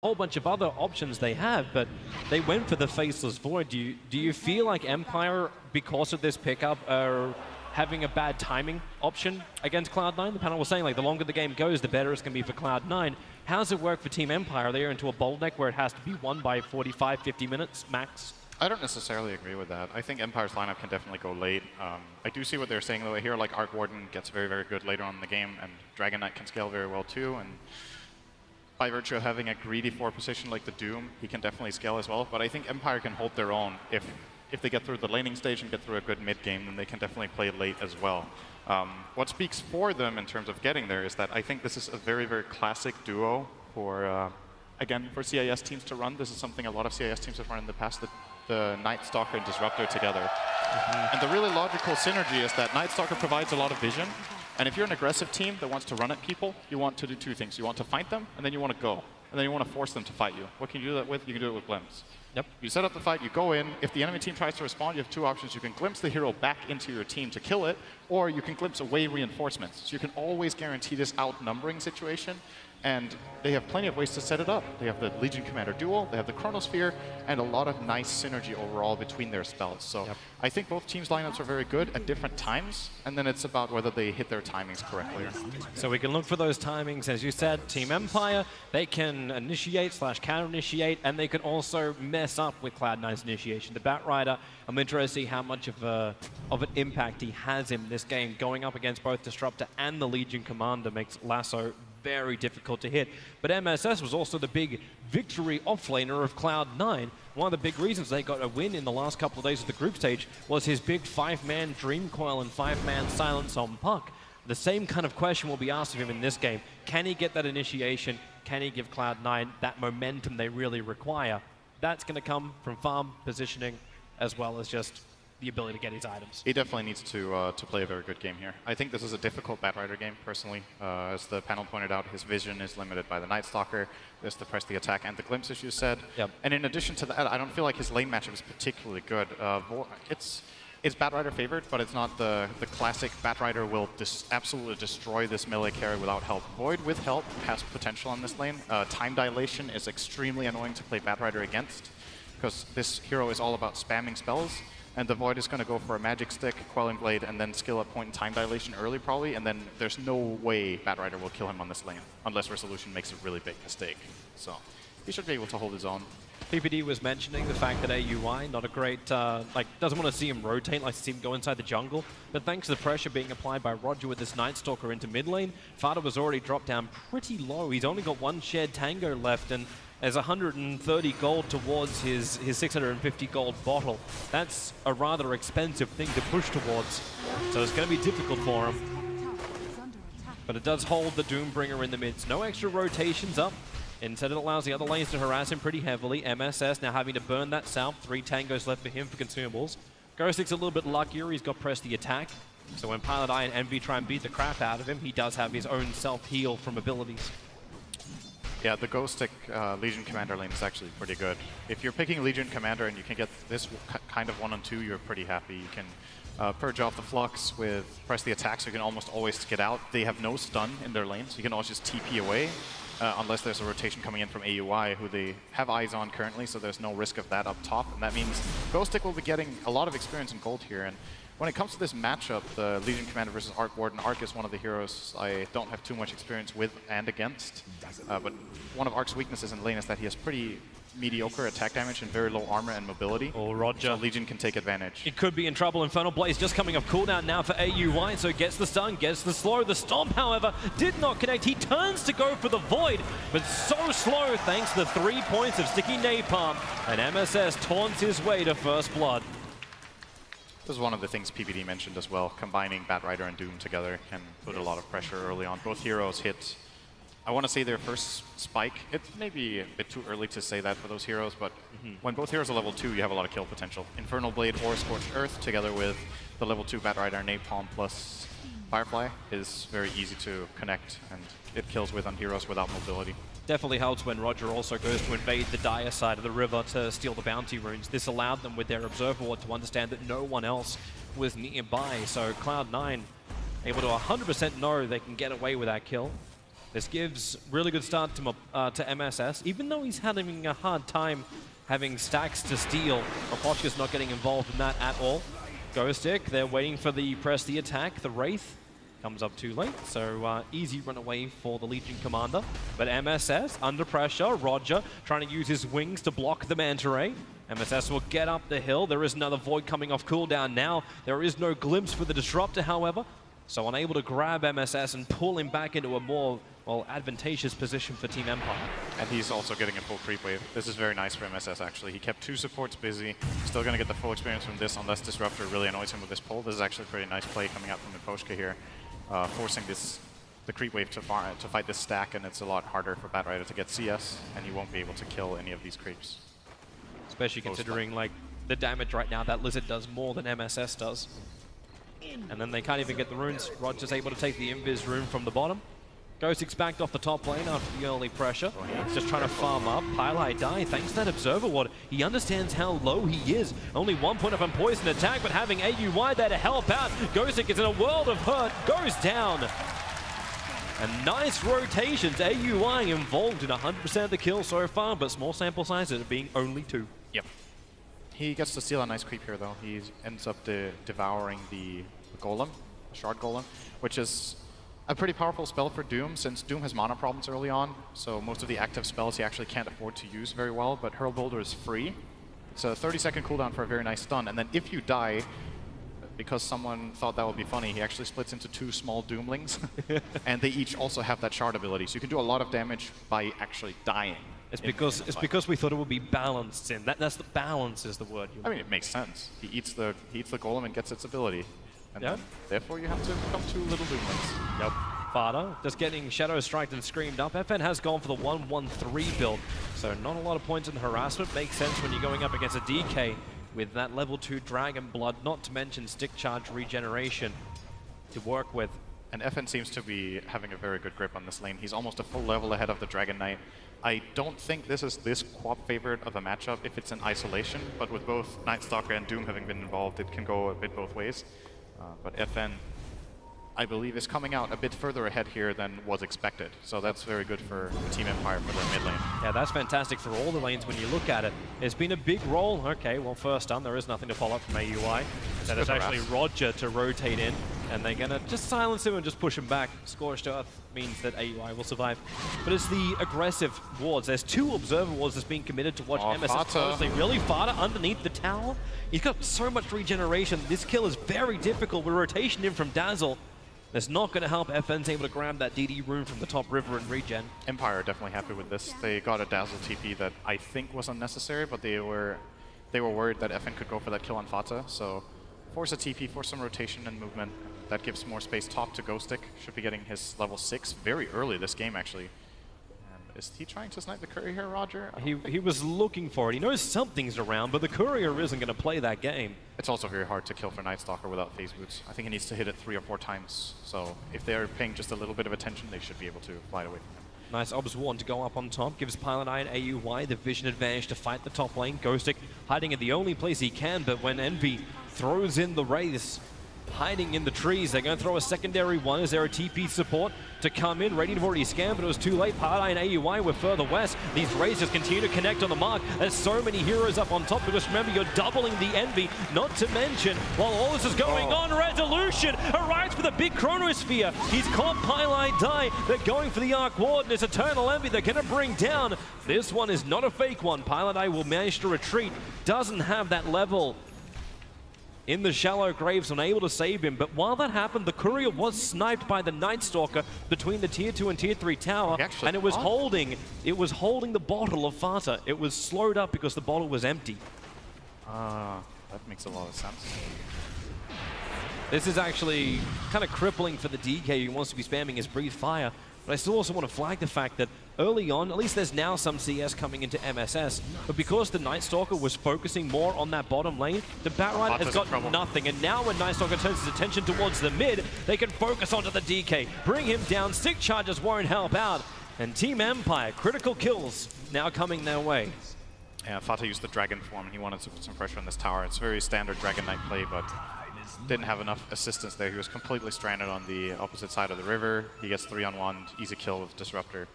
whole bunch of other options they have, but they went for the Faceless Void. Do you feel like Empire, because of this pickup, are having a bad timing option against Cloud9? The panel was saying, like, the longer the game goes, the better it's going to be for Cloud9. How does it work for Team Empire? They're into a bold deck where it has to be won by 45, 50 minutes max. I don't necessarily agree with that. I think Empire's lineup can definitely go late. I do see what they're saying, though. I hear like Arc Warden gets very, very good later on in the game, and Dragon Knight can scale very well too. And by virtue of having a greedy 4 position like the Doom, he can definitely scale as well. But I think Empire can hold their own. If they get through the laning stage and get through a good mid game, then they can definitely play late as well. What speaks for them in terms of getting there is that I think this is a very, very classic duo for, again, for CIS teams to run. This is something a lot of CIS teams have run in the past. The Night Stalker and Disruptor together. And the really logical synergy is that Night Stalker provides a lot of vision. And if you're an aggressive team that wants to run at people, you want to do 2 things. You want to fight them, and then you want to go. And then you want to force them to fight you. What can you do that with? You can do it with glimpse. Yep. You set up the fight, you go in. If the enemy team tries to respond, you have 2 options. You can glimpse the hero back into your team to kill it, or you can glimpse away reinforcements. So you can always guarantee this outnumbering situation. And they have plenty of ways to set it up. They have the Legion Commander duel, they have the Chronosphere, and a lot of nice synergy overall between their spells. So I think both teams' lineups are very good at different times, and then it's about whether they hit their timings correctly. So we can look for those timings. As you said, Team Empire, they can initiate / counter-initiate, and they can also mess up with Cloud9's initiation. The Batrider, I'm interested to see how much of an impact he has in this game. Going up against both Disruptor and the Legion Commander makes Lasso very difficult to hit. But MSS was also the big victory offlaner of Cloud9. One of the big reasons they got a win in the last couple of days of the group stage was his big 5-man Dream Coil and 5-man Silence on Puck. The same kind of question will be asked of him in this game. Can he get that initiation? Can he give Cloud9 that momentum they really require? That's going to come from farm positioning as well as just the ability to get his items. He definitely needs to play a very good game here. I think this is a difficult Batrider game, personally. As the panel pointed out, his vision is limited by the Night Stalker. There's the press the attack and the glimpse, as you said. Yep. And in addition to that, I don't feel like his lane matchup is particularly good. It's Batrider favored, but it's not the classic Batrider will absolutely destroy this melee carry without help. Void with help has potential on this lane. Time dilation is extremely annoying to play Batrider against, because this hero is all about spamming spells. And the Void is going to go for a Magic Stick, Quelling Blade, and then skill up point in time dilation early probably, and then there's no way Batrider will kill him on this lane, unless Resolution makes a really big mistake. So he should be able to hold his own. PPD was mentioning the fact that AUI, not a great, doesn't want to see him rotate, likes to see him go inside the jungle. But thanks to the pressure being applied by Roger with this Night Stalker into mid lane, Fada was already dropped down pretty low. He's only got 1 shared Tango left, and there's 130 gold towards his 650 gold bottle. That's a rather expensive thing to push towards, so it's going to be difficult for him. But it does hold the Doombringer in the midst. No extra rotations up. Instead, it allows the other lanes to harass him pretty heavily. MSS now having to burn that south. 3 tangos left for him for consumables. Ghostic's a little bit luckier. He's got press the attack. So when Pilot Eye and Envy try and beat the crap out of him, he does have his own self-heal from abilities. Yeah, the Ghost Stick Legion Commander lane is actually pretty good. If you're picking Legion Commander and you can get this kind of 1-on-2, you're pretty happy. You can purge off the Flux with press the attack, so you can almost always get out. They have no stun in their lane, so you can always just TP away, unless there's a rotation coming in from AUI, who they have eyes on currently, so there's no risk of that up top. And that means Ghost Stick will be getting a lot of experience in gold here. And when it comes to this matchup, the Legion Commander versus Arc Warden, Arc is one of the heroes I don't have too much experience with and against. But one of Arc's weaknesses in lane is that he has pretty mediocre attack damage and very low armor and mobility. Oh, Roger. So Legion can take advantage. It could be in trouble. Infernal Blaze just coming off cooldown now for AUI, so gets the stun, gets the slow. The Stomp, however, did not connect. He turns to go for the Void, but so slow thanks to the 3 points of Sticky Napalm. And MSS taunts his way to first blood. This is one of the things PPD mentioned as well. Combining Batrider and Doom together can put a lot of pressure early on. Both heroes hit, I want to say, their first spike. It may be a bit too early to say that for those heroes, but when both heroes are level 2, you have a lot of kill potential. Infernal Blade or Scorched Earth together with the level 2 Batrider Napalm plus Firefly is very easy to connect, and it kills with on heroes without mobility. Definitely helps when Roger also goes to invade the dire side of the river to steal the bounty runes. This allowed them with their Observer Ward to understand that no one else was nearby. So Cloud9 able to 100% know they can get away with that kill. This gives really good start to MSS, even though he's having a hard time having stacks to steal. Opochka's not getting involved in that at all. Ghostic, they're waiting for the press the attack. The Wraith comes up too late, so easy run away for the Legion Commander. But MSS, under pressure, Roger trying to use his wings to block the Manta Ray. MSS will get up the hill. There is another Void coming off cooldown now. There is no glimpse for the Disruptor, however. So unable to grab MSS and pull him back into a more, well, advantageous position for Team Empire. And he's also getting a full creep wave. This is very nice for MSS, actually. He kept 2 supports busy. Still going to get the full experience from this, unless Disruptor really annoys him with this pull. This is actually a pretty nice play coming out from Opochka here, forcing the creep wave to fight this stack, and it's a lot harder for Batrider to get CS, and he won't be able to kill any of these creeps. Especially considering like the damage right now that Lizard does more than MSS does. And then they can't even get the runes. Roger's able to take the invis rune from the bottom. Ghostic's backed off the top lane after the early pressure. Just trying to farm up. Pylai die thanks to that Observer Ward. He understands how low he is. Only 1 point up on Poison Attack, but having AUY there to help out. Ghostic is in a world of hurt. Goes down. And nice rotations. AUY involved in 100% of the kills so far, but small sample sizes being only 2. Yep. He gets to steal a nice creep here, though. He ends up devouring the Golem, the Shard Golem, which is a pretty powerful spell for Doom, since Doom has mana problems early on, so most of the active spells he actually can't afford to use very well, but Hurl Boulder is free. It's a 30-second cooldown for a very nice stun, and then if you die, because someone thought that would be funny, he actually splits into 2 small Doomlings, and they each also have that shard ability, so you can do a lot of damage by actually dying. It's because we thought it would be balanced in. That's the balance is the word. I mean, it makes sense. He eats the Golem and gets its ability. And then, therefore, you have to become 2 little Doomlings. Yep. Fada just getting Shadow Striked and Screamed up. FN has gone for the 1-1-3 build, so not a lot of points in harassment. Makes sense when you're going up against a DK with that level 2 Dragon Blood, not to mention Stick Charge regeneration to work with. And FN seems to be having a very good grip on this lane. He's almost a full level ahead of the Dragon Knight. I don't think this is this quap favored of a matchup if it's in isolation, but with both Night Stalker and Doom having been involved, it can go a bit both ways. But FN, I believe, is coming out a bit further ahead here than was expected. So that's very good for Team Empire for their mid lane. Yeah, that's fantastic for all the lanes when you look at it. It's been a big role. Okay, well, first stun, there is nothing to follow up from AUI. That is actually Roger to rotate in, and they're going to just silence him and just push him back. Scorched Earth means that AUI will survive. But it's the aggressive wards. There's 2 Observer wards that's being committed to watch MSS closely. Really, Fada underneath the tower? He's got so much regeneration. This kill is very difficult with rotation in from Dazzle. That's not going to help. FN's able to grab that DD rune from the top river and regen. Empire are definitely happy with this. They got a Dazzle TP that I think was unnecessary, but they were worried that FN could go for that kill on Fata, so force a TP, force some rotation and movement. That gives more space top to Ghostic. Should be getting his level 6 very early this game, actually. Is he trying to snipe the courier here, Roger? He was looking for it. He knows something's around, but the courier isn't going to play that game. It's also very hard to kill for Night Stalker without phase boots. I think he needs to hit it 3 or 4 times. So if they're paying just a little bit of attention, they should be able to fly away from him. Nice Obs 1 to go up on top. Gives Pylon and AUY the vision advantage to fight the top lane. Ghostic hiding in the only place he can, but when Envy throws in the Wraiths, hiding in the trees. They're going to throw a secondary one. Is there a TP support to come in? Radiant have already scanned, but it was too late. Pylai and AUI were further west. These Rays just continue to connect on the mark. There's so many heroes up on top, because remember, you're doubling the Envy. Not to mention, while all this is going on, Resolution arrives with a big Chronosphere. He's caught Pylai die. They're going for the Arc Ward, and it's Eternal Envy they're going to bring down. This one is not a fake one. Pylai will manage to retreat. Doesn't have that level in the shallow graves, unable to save him. But while that happened, the courier was sniped by the Night Stalker between the tier 2 and tier 3 tower, and it was holding the bottle of Fata. It was slowed up because the bottle was empty. That makes a lot of sense. This is actually kind of crippling for the DK who wants to be spamming his Breathe Fire. But I still also want to flag the fact that early on, at least there's now some CS coming into MSS, but because the Night Stalker was focusing more on that bottom lane, the Batrider has got nothing. And now when Night Stalker turns his attention towards the mid, they can focus onto the DK, bring him down. Stick charges won't help out. And Team Empire, critical kills now coming their way. Yeah, Fata used the Dragon form, and he wanted to put some pressure on this tower. It's very standard Dragon Knight play, but didn't have enough assistance there. He was completely stranded on the opposite side of the river. He gets 3-on-1, easy kill with Disruptor.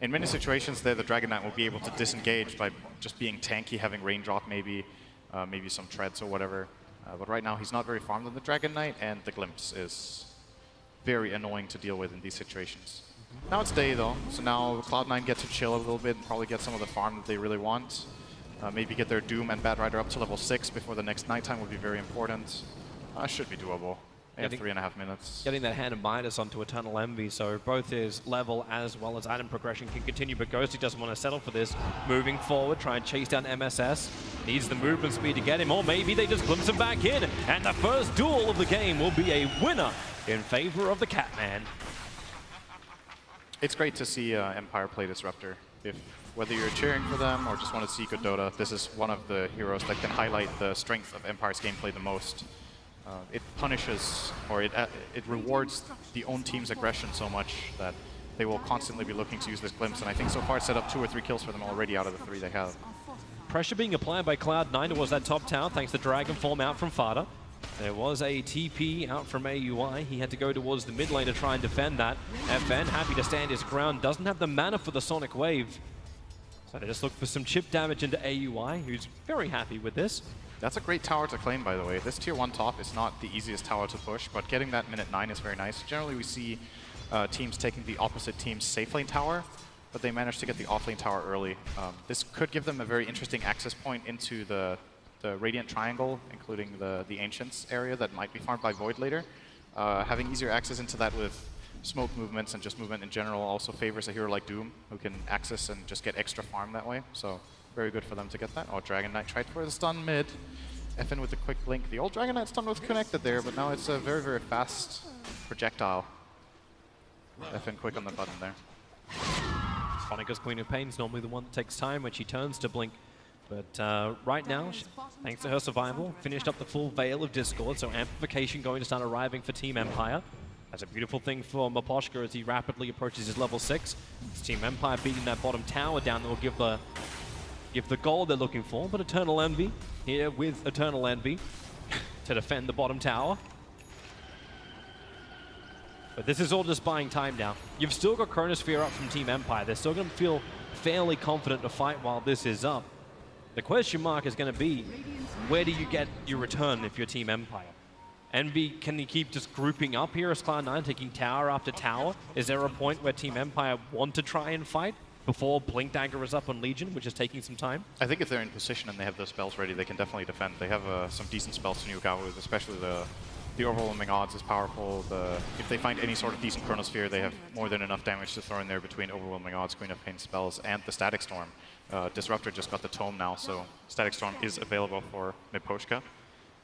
In many situations there, the Dragon Knight will be able to disengage by just being tanky, having raindrop maybe, maybe some treads or whatever. But right now he's not very farmed on the Dragon Knight, and the Glimpse is very annoying to deal with in these situations. Now it's day though, so now Cloud9 get to chill a little bit and probably get some of the farm that they really want. Maybe get their Doom and Bat Rider up to level 6 before the next nighttime would be very important. Should be doable. They have 3.5 minutes. Getting that Hand of Midas onto Eternal Envy, so both his level as well as item progression can continue, but Ghosty doesn't want to settle for this. Moving forward, try and chase down MSS. Needs the movement speed to get him, or maybe they just glimpse him back in, and the first duel of the game will be a winner in favor of the Catman. It's great to see Empire play Disruptor. Whether you're cheering for them or just want to see good Dota, this is one of the heroes that can highlight the strength of Empire's gameplay the most. It punishes, or it rewards the own team's aggression so much that they will constantly be looking to use this Glimpse, and I think so far it's set up 2 or 3 kills for them already out of the 3 they have. Pressure being applied by Cloud9 towards that top tower thanks to Dragon Form out from Fada. There was a TP out from AUI. He had to go towards the mid lane to try and defend that. FN happy to stand his ground, doesn't have the mana for the Sonic Wave. So they just look for some chip damage into AUI, who's very happy with this. That's a great tower to claim, by the way. This tier 1 top is not the easiest tower to push, but getting that minute 9 is very nice. Generally, we see teams taking the opposite team's safe lane tower, but they managed to get the off lane tower early. This could give them a very interesting access point into the Radiant Triangle, including the Ancients area that might be farmed by Void later. Having easier access into that with smoke movements and just movement in general also favors a hero like Doom, who can access and just get extra farm that way. So very good for them to get that. Oh, Dragon Knight tried for the stun mid. FN with the quick blink. The old Dragon Knight stun was connected there, but now it's a very, very fast projectile. FN quick on the button there. Sonica's Queen of Pain is normally the one that takes time when she turns to blink. But right now, thanks to her survival, finished up the full Veil of Discord, so amplification going to start arriving for Team Empire. That's a beautiful thing for Miposhka as he rapidly approaches his level 6. It's Team Empire beating that bottom tower down that will give the goal they're looking for, but Eternal Envy here with Eternal Envy to defend the bottom tower. But this is all just buying time now. You've still got Chronosphere up from Team Empire. They're still going to feel fairly confident to fight while this is up. The question mark is going to be, where do you get your return if you're Team Empire? Envy, can he keep just grouping up here as Cloud9, taking tower after tower? Is there a point where Team Empire want to try and fight before Blink Dagger is up on Legion, which is taking some time? I think if they're in position and they have those spells ready, they can definitely defend. They have some decent spells to nuke out with, especially the Overwhelming Odds is powerful. If they find any sort of decent Chronosphere, they have more than enough damage to throw in there between Overwhelming Odds, Queen of Pain spells, and the Static Storm. Disruptor just got the Tome now, so Static Storm is available for Miposhka.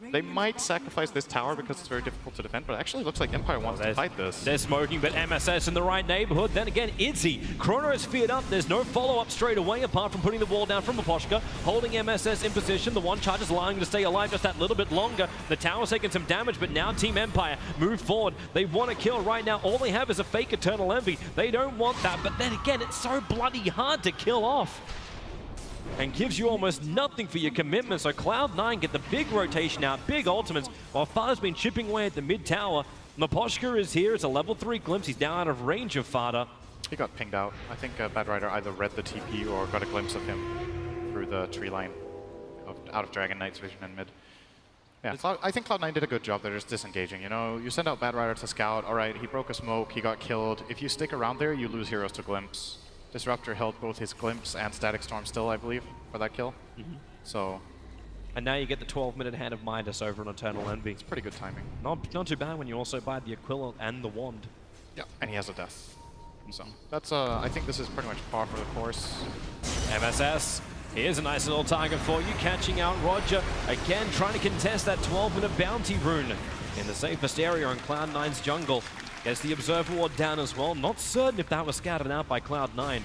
They might sacrifice this tower because it's very difficult to defend, but it actually looks like Empire wants to fight this. They're smoking, but MSS in the right neighborhood. Then again, Itzy. Chrono is feared up. There's no follow-up straight away apart from putting the wall down from Miposhka, holding MSS in position. The one charge is allowing him to stay alive just that little bit longer. The tower's taking some damage, but now Team Empire move forward. They want to kill right now. All they have is a fake Eternal Envy. They don't want that, but then again, it's so bloody hard to kill off and gives you almost nothing for your commitment. So Cloud9 get the big rotation out, big ultimates, while Fada's been chipping away at the mid tower. Miposhka is here. It's a level 3 glimpse. He's now out of range of Fada. He got pinged out. I think Bad Rider either read the TP or got a glimpse of him through the tree line out of Dragon Knight's vision in mid. Yeah, I think Cloud9 did a good job there, just disengaging. You know, you send out Bad Rider to scout. All right, he broke a smoke. He got killed. If you stick around there, you lose heroes to glimpse. Disruptor held both his Glimpse and Static Storm still, I believe, for that kill. So, and now you get the 12-minute Hand of Midas over an Eternal Envy. It's pretty good timing. Not too bad when you also buy the Aquila and the Wand. Yeah, and he has a death. So that's I think this is pretty much par for the course. MSS, here's a nice little target for you, catching out Roger. Again, trying to contest that 12-minute bounty rune in the safest area on Cloud9's jungle. Gets the Observer Ward down as well. Not certain if that was scattered out by Cloud9,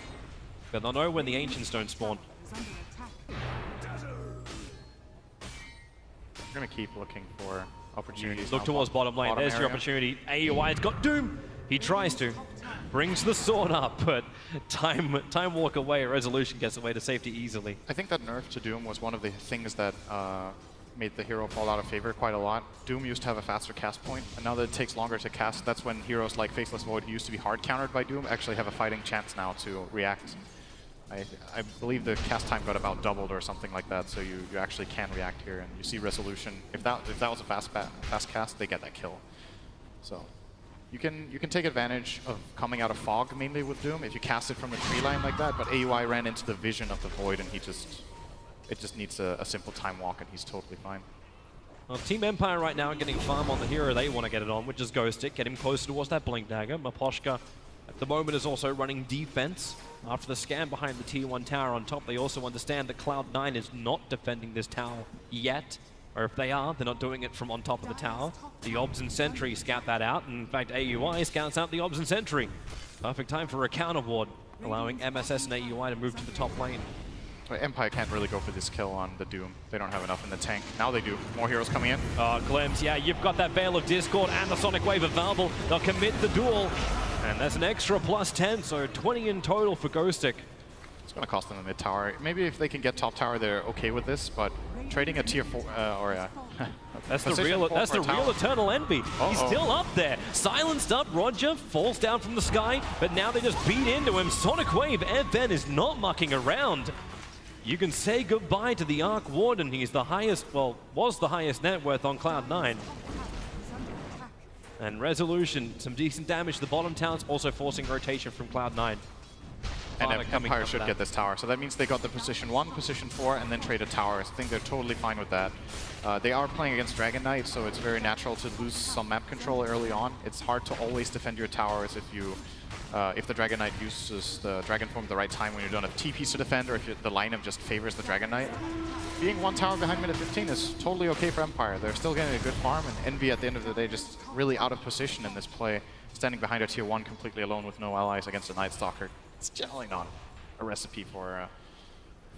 but they'll know when the Ancients don't spawn. We're going to keep looking for opportunities. Look towards bottom lane. There's your opportunity. AUI's got Doom. He tries to. Brings the sword up, but time walk away. Resolution gets away to safety easily. I think that nerf to Doom was one of the things that made the hero fall out of favor quite a lot. Doom used to have a faster cast point, and now that it takes longer to cast, that's when heroes like Faceless Void, who used to be hard countered by Doom, actually have a fighting chance now to react. I believe the cast time got about doubled or something like that, so you actually can react here, and you see resolution. If that was a fast cast, they get that kill. So you can take advantage of coming out of fog mainly with Doom if you cast it from the tree line like that. But AUI ran into the vision of the Void, and it just needs a simple time walk, and he's totally fine. Well, Team Empire right now are getting farm on the hero they want to get it on, which is Ghost Stick. Get him closer towards that Blink Dagger. Maposhka at the moment is also running defense. After the scan behind the Tier 1 tower on top, they also understand that Cloud9 is not defending this tower yet. Or if they are, they're not doing it from on top of the tower. The Obs and Sentry scout that out, and in fact AUI scouts out the Obs and Sentry. Perfect time for a counter ward, allowing MSS and AUI to move to the top lane. Empire can't really go for this kill on the Doom. They don't have enough in the tank. Now they do. More heroes coming in. Glimpse, yeah, you've got that Veil of Discord and the Sonic Wave available. They'll commit the duel. And that's an extra plus 10, so 20 in total for Ghost Stick. It's going to cost them a mid tower. Maybe if they can get top tower, they're okay with this, but trading a tier 4, that's the real Eternal Envy. He's still up there. Silenced up, Roger falls down from the sky, but now they just beat into him. Sonic Wave, FN is not mucking around. You can say goodbye to the Arc Warden. He's the highest, well, was the highest net worth on Cloud9. And Resolution, some decent damage to the bottom towers, also forcing rotation from Cloud9. And Empire should get this tower. So that means they got the position 1, position 4, and then trade a tower. I think they're totally fine with that. They are playing against Dragon Knight, so it's very natural to lose some map control early on. It's hard to always defend your towers if the Dragon Knight uses the Dragon Form at the right time when you don't have TPs to defend, or if the lineup just favors the Dragon Knight. Being 1 tower behind minute 15 is totally okay for Empire. They're still getting a good farm, and Envy at the end of the day just really out of position in this play, standing behind a tier 1 completely alone with no allies against a Night Stalker. It's generally not a recipe for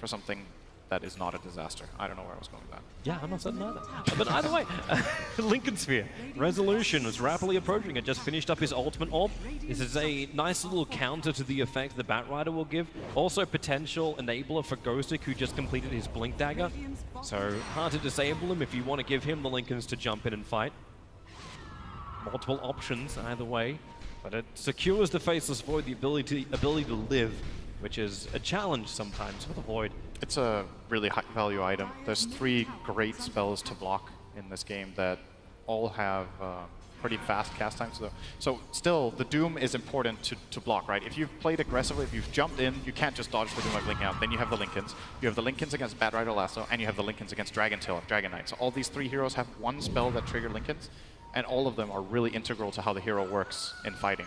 something that is not a disaster. I don't know where I was going with that. Yeah, I'm not certain either. But either way, Lincoln Sphere. Resolution was rapidly approaching it, just finished up his ultimate orb. This is a nice little counter to the effect the Batrider will give. Also potential enabler for Ghostic, who just completed his Blink Dagger. So hard to disable him if you want to give him the Lincolns to jump in and fight. Multiple options either way, but it secures the Faceless Void the ability to live, which is a challenge sometimes for the Void. It's a really high value item. There's 3 great spells to block in this game that all have pretty fast cast times. So still, the Doom is important to block, right? If you've played aggressively, if you've jumped in, you can't just dodge the Doom by blinking out. Then you have the Lincolns. You have the Lincolns against Batrider Lasso, and you have the Lincolns against Dragon Tail of Dragon Knight. So all these 3 heroes have 1 spell that trigger Lincolns, and all of them are really integral to how the hero works in fighting.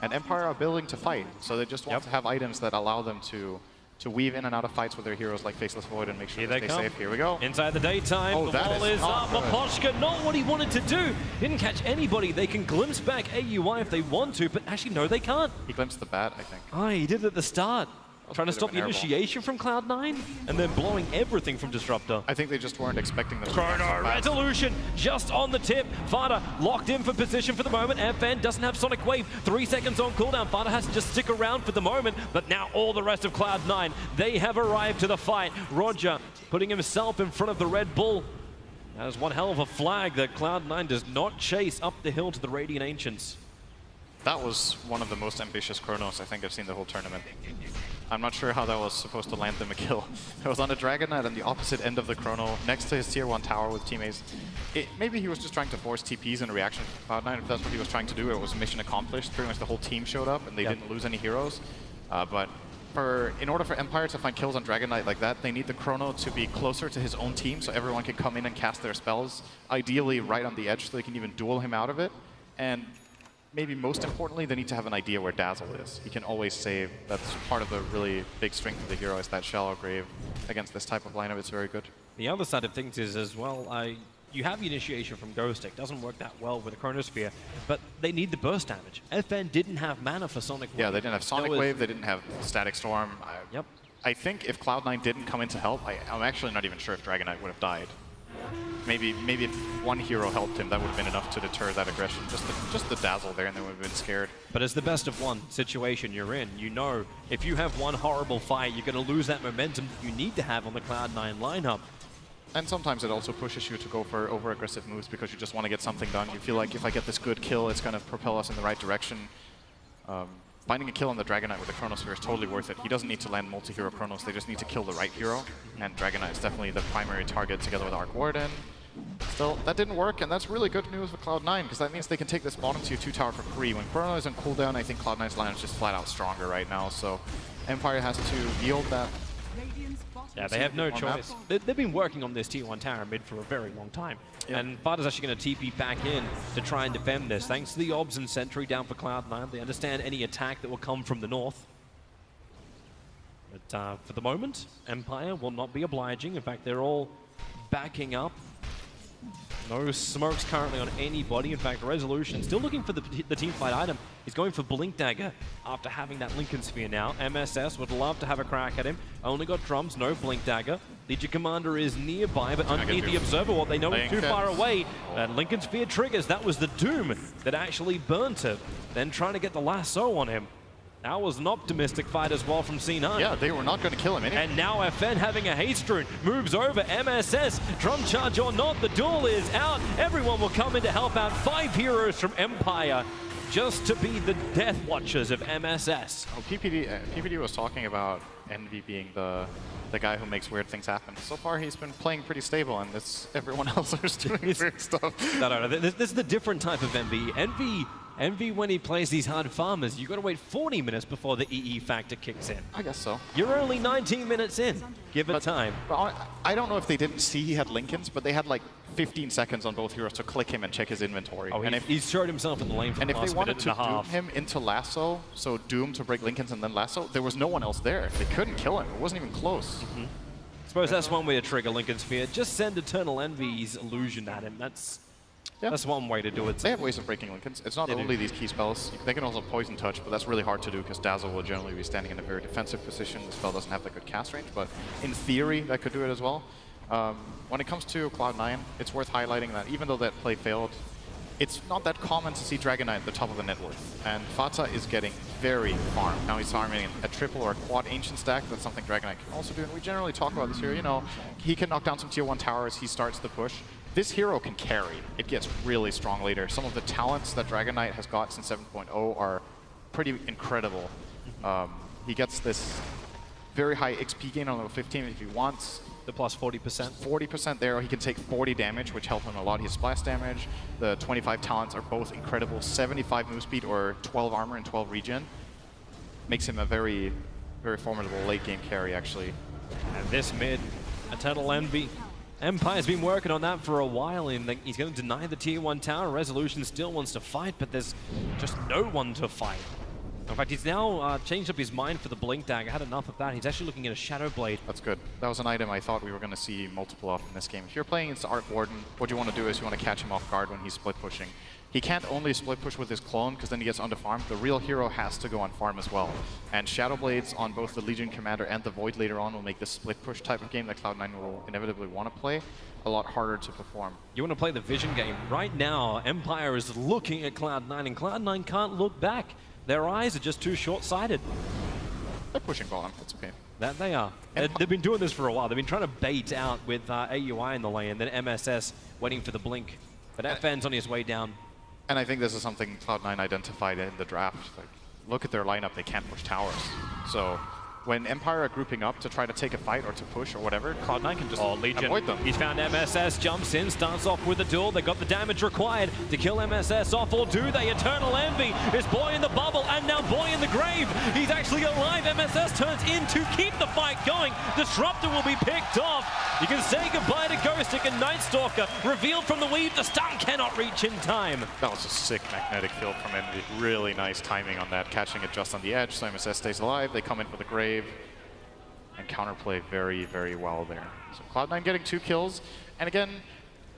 And Empire are building to fight, so they just want to have items that allow them to weave in and out of fights with their heroes like Faceless Void and make sure they stay safe. Here we go. Inside the daytime, the wall is up. Maposhka, not what he wanted to do. Didn't catch anybody. They can glimpse back AUI if they want to, but actually, no, they can't. He glimpsed the bat, I think. Oh, he did it at the start. Trying to stop the initiation from Cloud9, and then blowing everything from Disruptor. I think they just weren't expecting them. Chrono Resolution just on the tip. Fada locked in for position for the moment. FN doesn't have Sonic Wave. 3 seconds on cooldown. Fada has to just stick around for the moment, but now all the rest of Cloud9, they have arrived to the fight. Roger putting himself in front of the Red Bull. That is one hell of a flag that Cloud9 does not chase up the hill to the Radiant Ancients. That was one of the most ambitious chronos I think I've seen the whole tournament. I'm not sure how that was supposed to land them a kill. It was on a Dragon Knight on the opposite end of the chrono, next to his tier 1 tower with teammates. Maybe he was just trying to force TPs in reaction to Cloud9. If that's what he was trying to do, it was mission accomplished. Pretty much the whole team showed up and they didn't lose any heroes. But in order for Empire to find kills on Dragon Knight like that, they need the chrono to be closer to his own team so everyone can come in and cast their spells, ideally right on the edge so they can even duel him out of it. And maybe most importantly, they need to have an idea where Dazzle is. He can always save. That's part of the really big strength of the hero, is that shallow grave. Against this type of lineup, it's very good. The other side of things is as well, you have the initiation from Ghost Stick. Doesn't work that well with a Chronosphere, but they need the burst damage. FN didn't have mana for Sonic Wave. Yeah, they didn't have Sonic Wave, they didn't have Static Storm. Yep. I think if Cloud9 didn't come in to help, I'm actually not even sure if Dragon Knight would have died. Maybe if one hero helped him, that would have been enough to deter that aggression. Just the dazzle there, and they would have been scared. But it's the best of one situation you're in. You know, if you have one horrible fight, you're going to lose that momentum you need to have on the Cloud9 lineup. And sometimes it also pushes you to go for over-aggressive moves because you just want to get something done. You feel like if I get this good kill, it's going to propel us in the right direction. Finding a kill on the Dragon Knight with the Chronosphere is totally worth it. He doesn't need to land multi-hero Chronos, they just need to kill the right hero. And Dragon Knight is definitely the primary target together with Arc Warden. Still, that didn't work, and that's really good news for Cloud9, because that means they can take this bottom tier 2 tower for free. When Chrono is on cooldown, I think Cloud9's line is just flat out stronger right now, so Empire has to yield that. Yeah, they have no choice. They've been working on this tier 1 tower mid for a very long time. Yep. And Vada's actually going to TP back in to try and defend this. Thanks to the Obs and Sentry down for Cloud9, they understand any attack that will come from the north. But for the moment, Empire will not be obliging. In fact, they're all backing up. No smokes currently on anybody. In fact, Resolution still looking for the team fight item. He's going for Blink Dagger after having that Lincoln Sphere now. MSS would love to have a crack at him. Only got drums, no Blink Dagger. Legion Commander is nearby, but underneath the Observer Wall, they know it's too far away. And Lincoln Sphere triggers. That was the Doom that actually burnt it. Then trying to get the lasso on him. That was an optimistic fight as well from C9. Yeah, they were not going to kill him anyway. And now FN having a haste rune moves over. MSS, drum charge or not, the duel is out. Everyone will come in to help out. 5 heroes from Empire just to be the death watchers of MSS. Oh, PPD was talking about Envy being the guy who makes weird things happen. So far, he's been playing pretty stable, and it's everyone else who's doing weird stuff. No. This is the different type of Envy. Envy, when he plays these hard farmers, you got to wait 40 minutes before the EE factor kicks in. I guess so. You're only 19 minutes in. Give it time. But I don't know if they didn't see he had Lincolns, but they had like 15 seconds on both heroes to click him and check his inventory. Oh, he's showed himself in the lane for the last minute and a half. And if they wanted to doom him into lasso, so doom to break Lincolns and then lasso, there was no one else there. They couldn't kill him. It wasn't even close. I suppose that's one way to trigger Lincoln Sphere. Just send Eternal Envy's illusion at him. That's one way to do it. They have ways of breaking Lincolns. It's not only these key spells. They can also poison touch, but that's really hard to do because Dazzle will generally be standing in a very defensive position. The spell doesn't have that good cast range, but in theory, that could do it as well. When it comes to Cloud9, it's worth highlighting that even though that play failed, it's not that common to see Dragon Knight at the top of the net worth. And Fata is getting very farmed. Now he's farming a triple or a quad ancient stack. That's something Dragon Knight can also do. And we generally talk about this here. You know, he can knock down some tier 1 towers. He starts the push. This hero can carry. It gets really strong later. Some of the talents that Dragon Knight has got since 7.0 are pretty incredible. He gets this very high XP gain on level 15 if he wants. The plus 40%. 40% there. He can take 40 damage, which helps him a lot. He has splash damage. The 25 talents are both incredible. 75 move speed or 12 armor and 12 regen. Makes him a very, very formidable late game carry, actually. And this mid, Eternal Envy. Empire's been working on that for a while, and he's going to deny the tier 1 tower. Resolution still wants to fight, but there's just no one to fight. In fact, he's now changed up his mind for the Blink Dagger. Had enough of that. He's actually looking at a Shadow Blade. That's good. That was an item I thought we were going to see multiple of in this game. If you're playing against Arc Warden, what you want to do is you want to catch him off guard when he's split pushing. He can't only split push with his clone, because then he gets onto farm. The real hero has to go on farm as well. And Shadow Blades on both the Legion Commander and the Void later on will make this split push type of game that Cloud9 will inevitably want to play a lot harder to perform. You want to play the vision game. Right now, Empire is looking at Cloud9, and Cloud9 can't look back. Their eyes are just too short-sighted. They're pushing bottom. That's okay. That they are. They've been doing this for a while. They've been trying to bait out with AUI in the lane, and then MSS waiting for the blink. But FN's on his way down. And I think this is something Cloud9 identified in the draft. Like, look at their lineup. They can't push towers. So when Empire are grouping up to try to take a fight or to push or whatever, Cloud9 can just avoid them. He's found MSS, jumps in, starts off with a duel. They got the damage required to kill MSS off, or do they? Eternal Envy is Boy in the Bubble and now Boy in the Grave. He's actually alive. MSS turns in to keep the fight going. Disruptor will be picked off. You can say goodbye to Ghostic and Night Stalker. Revealed from the weave, the stun cannot reach in time. That was a sick magnetic field from Envy. Really nice timing on that, catching it just on the edge, so MSS stays alive. They come in for the Grave and counterplay very, very well there. So Cloud9 getting 2 kills. And again,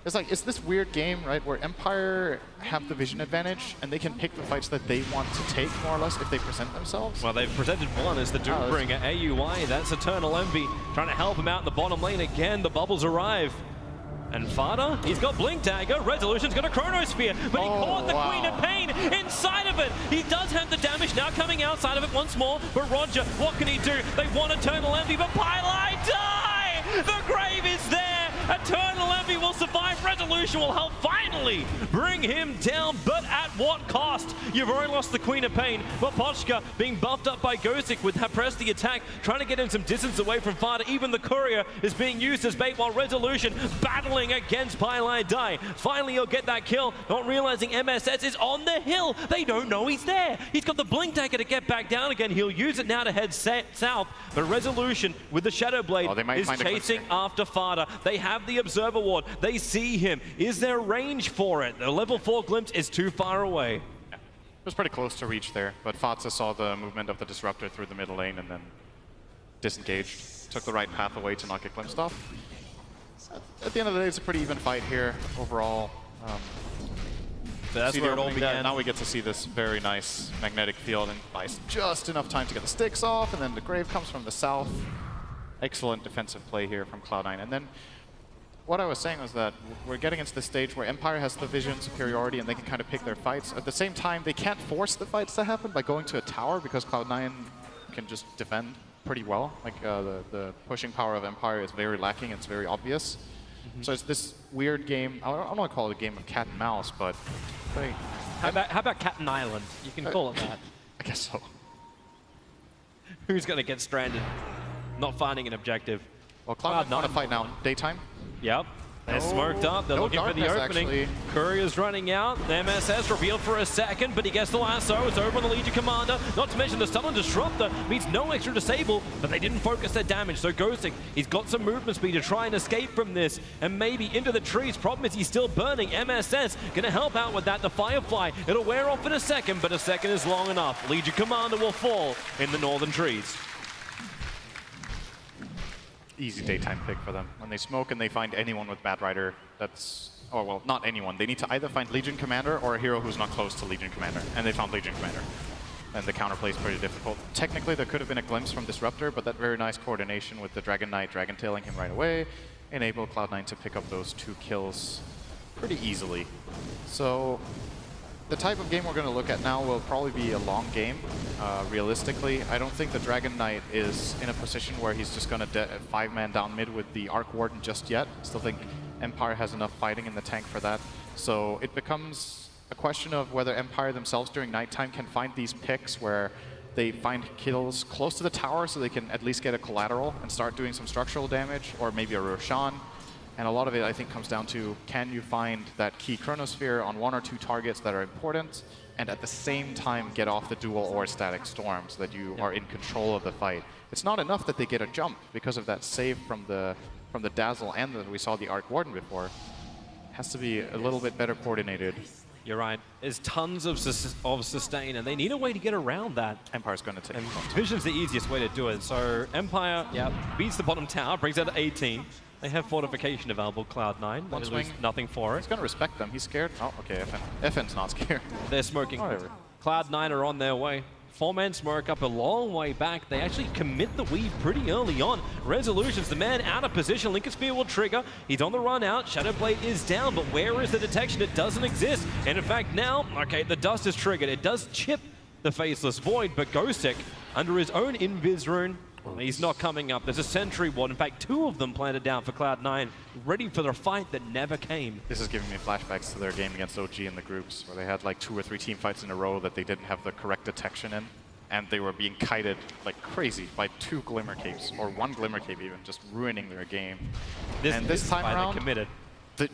it's this weird game, right, where Empire have the vision advantage and they can pick the fights that they want to take, more or less, if they present themselves. Well, they've presented one as the Doombringer, AUI. That's Eternal Envy trying to help him out in the bottom lane again. The bubbles arrive. And Fada, he's got Blink Dagger. Resolution's got a Chronosphere, but he caught the Queen of Pain inside of it. He does have the damage now coming outside of it once more, but Roger, what can he do? They want Eternal Envy, but Pylai die! The Grave is there! Eternal Envy will survive. Resolution will help finally bring him down, but at what cost? You've already lost the Queen of Pain, but Pochka being buffed up by Gosick with press the attack, trying to get him some distance away from Fada. Even the Courier is being used as bait while Resolution battling against Pylai Dai. Finally, he'll get that kill, not realizing MSS is on the hill. They don't know he's there. He's got the Blink Dagger to get back down again. He'll use it now to head south, but Resolution with the Shadow Blade is chasing after Fada. They have the Observer Ward. They see him. Is there range for it? The level 4 glimpse is too far away. Yeah. It was pretty close to reach there, but Fatsa saw the movement of the Disruptor through the middle lane and then disengaged. Took the right path away to not get glimpsed off. At the end of the day, it's a pretty even fight here overall. So that's where it all began. Now we get to see this very nice magnetic field and buys just enough time to get the sticks off, and then the Grave comes from the south. Excellent defensive play here from Cloud9. And then what I was saying was that we're getting into the stage where Empire has the vision superiority and they can kind of pick their fights. At the same time, they can't force the fights to happen by going to a tower because Cloud9 can just defend pretty well. Like the pushing power of Empire is very lacking. It's very obvious. So it's this weird game. I don't want to call it a game of cat and mouse, but how about Cat and Island? You can call it that. I guess so. Who's going to get stranded? Not finding an objective. Well, Cloud9 want to fight now. Daytime. Yep. They're smoked up. They're looking for the opening. Actually. Courier's running out. The MSS revealed for a second, but he gets the lasso. It's over on the Legion Commander. Not to mention the Stun and Disruptor means no extra disable, but they didn't focus their damage. So Gosick, he's got some movement speed to try and escape from this, and maybe into the trees. Problem is he's still burning. MSS gonna help out with that. The Firefly, it'll wear off in a second, but a second is long enough. Legion Commander will fall in the northern trees. Easy daytime pick for them. When they smoke and they find anyone with Bat Rider, that's... Oh, well, not anyone. They need to either find Legion Commander or a hero who's not close to Legion Commander. And they found Legion Commander. And the counterplay is pretty difficult. Technically, there could have been a glimpse from Disruptor, but that very nice coordination with the Dragon Knight Dragon Tailing him right away enabled Cloud9 to pick up those 2 kills pretty easily. So the type of game we're going to look at now will probably be a long game. Realistically, I don't think the Dragon Knight is in a position where he's just going to 5-man down mid with the Arc Warden just yet. Still think Empire has enough fighting in the tank for that. So it becomes a question of whether Empire themselves during nighttime can find these picks where they find kills close to the tower so they can at least get a collateral and start doing some structural damage, or maybe a Roshan. And a lot of it, I think, comes down to, can you find that key Chronosphere on 1 or 2 targets that are important, and at the same time get off the dual or static storm so that you are in control of the fight. It's not enough that they get a jump because of that save from the Dazzle and that we saw the Arc Warden before. It has to be a little bit better coordinated. You're right. There's tons of sustain, and they need a way to get around that. Empire's going to take it. Vision's the easiest way to do it. So Empire, beats the bottom tower, brings it to 18. They have fortification available, Cloud9. One swing. Nothing for it. He's going to respect them. He's scared. Oh, okay, FN's not scared. They're smoking. Whatever. Cloud9 are on their way. 4-man smoke up a long way back. They actually commit the weave pretty early on. Resolution's the man out of position. Lincoln Spear will trigger. He's on the run out. Shadowblade is down, but where is the detection? It doesn't exist. And in fact now, okay, the dust is triggered. It does chip the Faceless Void, but Gosick, under his own Invis rune, he's not coming up. There's a Sentry Ward. In fact, 2 of them planted down for Cloud9, ready for the fight that never came. This is giving me flashbacks to their game against OG in the groups, where they had like 2 or 3 team fights in a row that they didn't have the correct detection in, and they were being kited like crazy by 2 Glimmer Capes, or 1 Glimmer Cape even, just ruining their game. This time around, committed.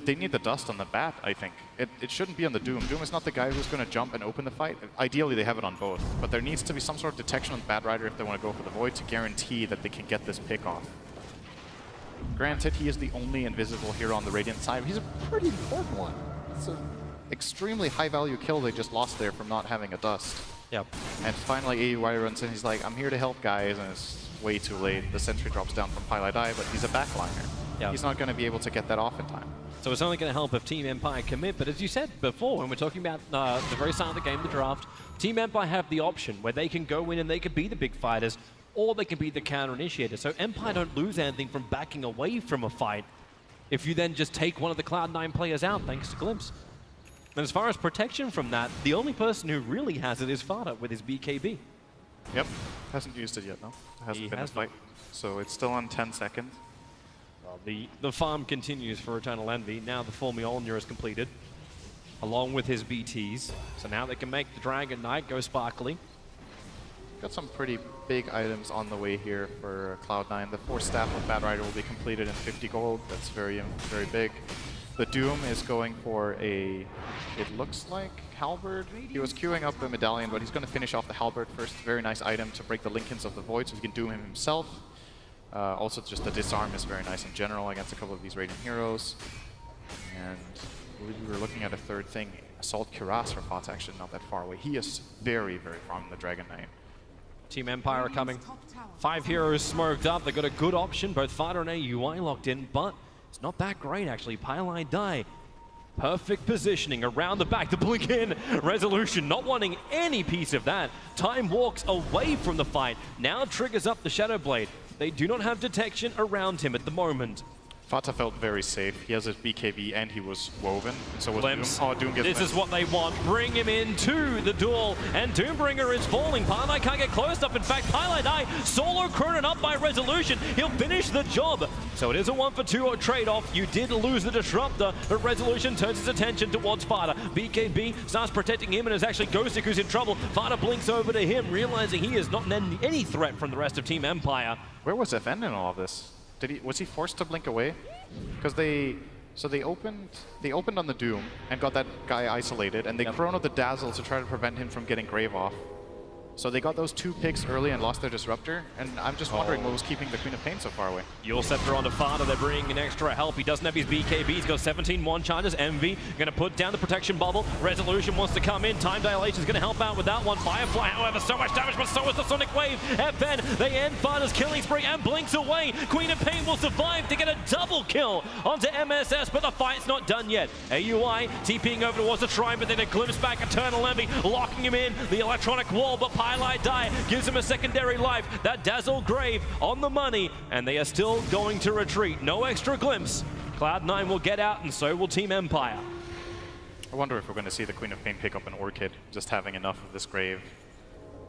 They need the dust on the Bat, I think. It shouldn't be on the Doom. Doom is not the guy who's going to jump and open the fight. Ideally, they have it on both. But there needs to be some sort of detection on the Bat Rider if they want to go for the Void to guarantee that they can get this pick off. Granted, he is the only invisible hero on the Radiant side. He's a pretty important one. It's an extremely high-value kill they just lost there from not having a dust. Yep. And finally, AUI runs in. He's like, I'm here to help, guys, and it's way too late. The Sentry drops down from Pylai Dai, but he's a backliner. Yep. He's not going to be able to get that off in time. So it's only going to help if Team Empire commit, but as you said before, when we're talking about the very start of the game, the draft, Team Empire have the option where they can go in and they can be the big fighters, or they can be the counter-initiator. So Empire don't lose anything from backing away from a fight if you then just take one of the Cloud9 players out, thanks to Glimpse. And as far as protection from that, the only person who really has it is Fada with his BKB. Yep, hasn't used it yet, no? It hasn't been a fight. So it's still on 10 seconds. Well, the farm continues for Eternal Envy. Now the full Mjolnir is completed, along with his BTs. So now they can make the Dragon Knight go sparkly. Got some pretty big items on the way here for Cloud9. The 4 staff of Bad Rider will be completed in 50 gold. That's very big. The Doom is going for a, it looks like, halberd. He was queuing up the medallion, but he's going to finish off the halberd first. Very nice item to break the Linkens of the Void, so he can doom him himself. Also, just the disarm is very nice in general against a couple of these Radiant heroes. And I believe we were looking at a third thing. Assault Cuirass for Fat's actually not that far away. He is very far from the Dragon Knight. Team Empire are coming. 5 heroes smoked up. They've got a good option. Both Fighter and AUI locked in, but it's not that great, actually. Pylai die. Perfect positioning around the back. The blink in. Resolution not wanting any piece of that. Time walks away from the fight. Now triggers up the Shadow Blade. They do not have detection around him at the moment. Fata felt very safe. He has his BKB and he was woven. So was Glimpse. Doom. Oh, Doom gets This is what they want. Bring him into the duel. And Doombringer is falling. Pylai can't get close up. In fact, Pylai die. Solo Cronin up by Resolution. He'll finish the job. So it is a 1-for-2 trade-off. You did lose the Disruptor, but Resolution turns his attention towards Fata. BKB starts protecting him and is actually Ghostic who's in trouble. Fata blinks over to him, realizing he is not any threat from the rest of Team Empire. Where was FN in all of this? Was he forced to blink away? Because they opened on the Doom and got that guy isolated, and they chronoed the Dazzle to try to prevent him from getting Grave off. So they got those 2 picks early and lost their Disruptor, and I'm just wondering what was keeping the Queen of Pain so far away. Yule Scepter onto Fata, they're bringing in extra help. He doesn't have his BKB, he's got 17 one charges. Envy gonna put down the protection bubble. Resolution wants to come in, Time Dilation is gonna help out with that one. Firefly, however, so much damage, but so is the Sonic Wave. FN, they end Fata's killing spree and blinks away. Queen of Pain will survive to get a double kill onto MSS, but the fight's not done yet. AUI TPing over towards the Shrine, but then a glimpse back, Eternal Envy locking him in. The electronic wall, but Pylai die. Gives him a secondary life. That Dazzle Grave on the money, and they are still going to retreat. No extra glimpse. Cloud9 will get out, and so will Team Empire. I wonder if we're going to see the Queen of Pain pick up an Orchid, just having enough of this Grave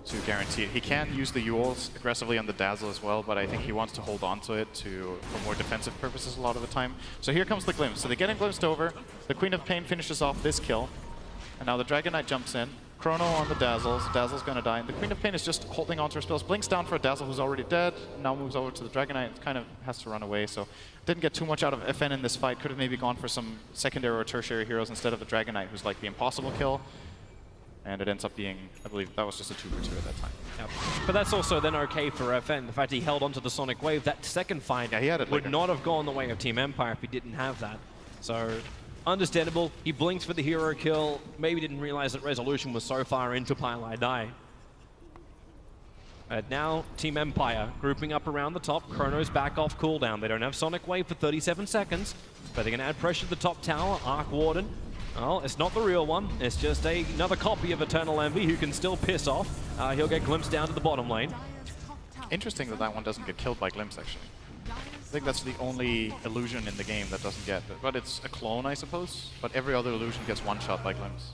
to guarantee it. He can use the Yules aggressively on the Dazzle as well, but I think he wants to hold on to it for more defensive purposes a lot of the time. So here comes the Glimpse. So they get him glimpsed over. The Queen of Pain finishes off this kill, and now the Dragon Knight jumps in. Chrono on the Dazzles. Dazzle's gonna die. And the Queen of Pain is just holding on to her spells. Blinks down for a Dazzle who's already dead. Now moves over to the Dragon Knight. It kind of has to run away. So didn't get too much out of FN in this fight. Could have maybe gone for some secondary or tertiary heroes instead of the Dragon Knight, who's like the impossible kill. And it ends up being, I believe, that was just a 2-for-2 at that time. Yep. But that's also then okay for FN. The fact he held onto the Sonic Wave, that second fight would not have gone the way of Team Empire if he didn't have that. So understandable. He blinks for the hero kill. Maybe didn't realize that Resolution was so far into Pylai die. And now Team Empire grouping up around the top. Chrono's back off cooldown. They don't have Sonic Wave for 37 seconds, but they're going to add pressure to the top tower. Arc Warden. Well, it's not the real one. It's just another copy of Eternal Envy who can still piss off. He'll get glimpsed down to the bottom lane. Interesting that that one doesn't get killed by Glimpse, actually. I think that's the only illusion in the game that doesn't get it. But it's a clone, I suppose. But every other illusion gets one-shot by Glimpse.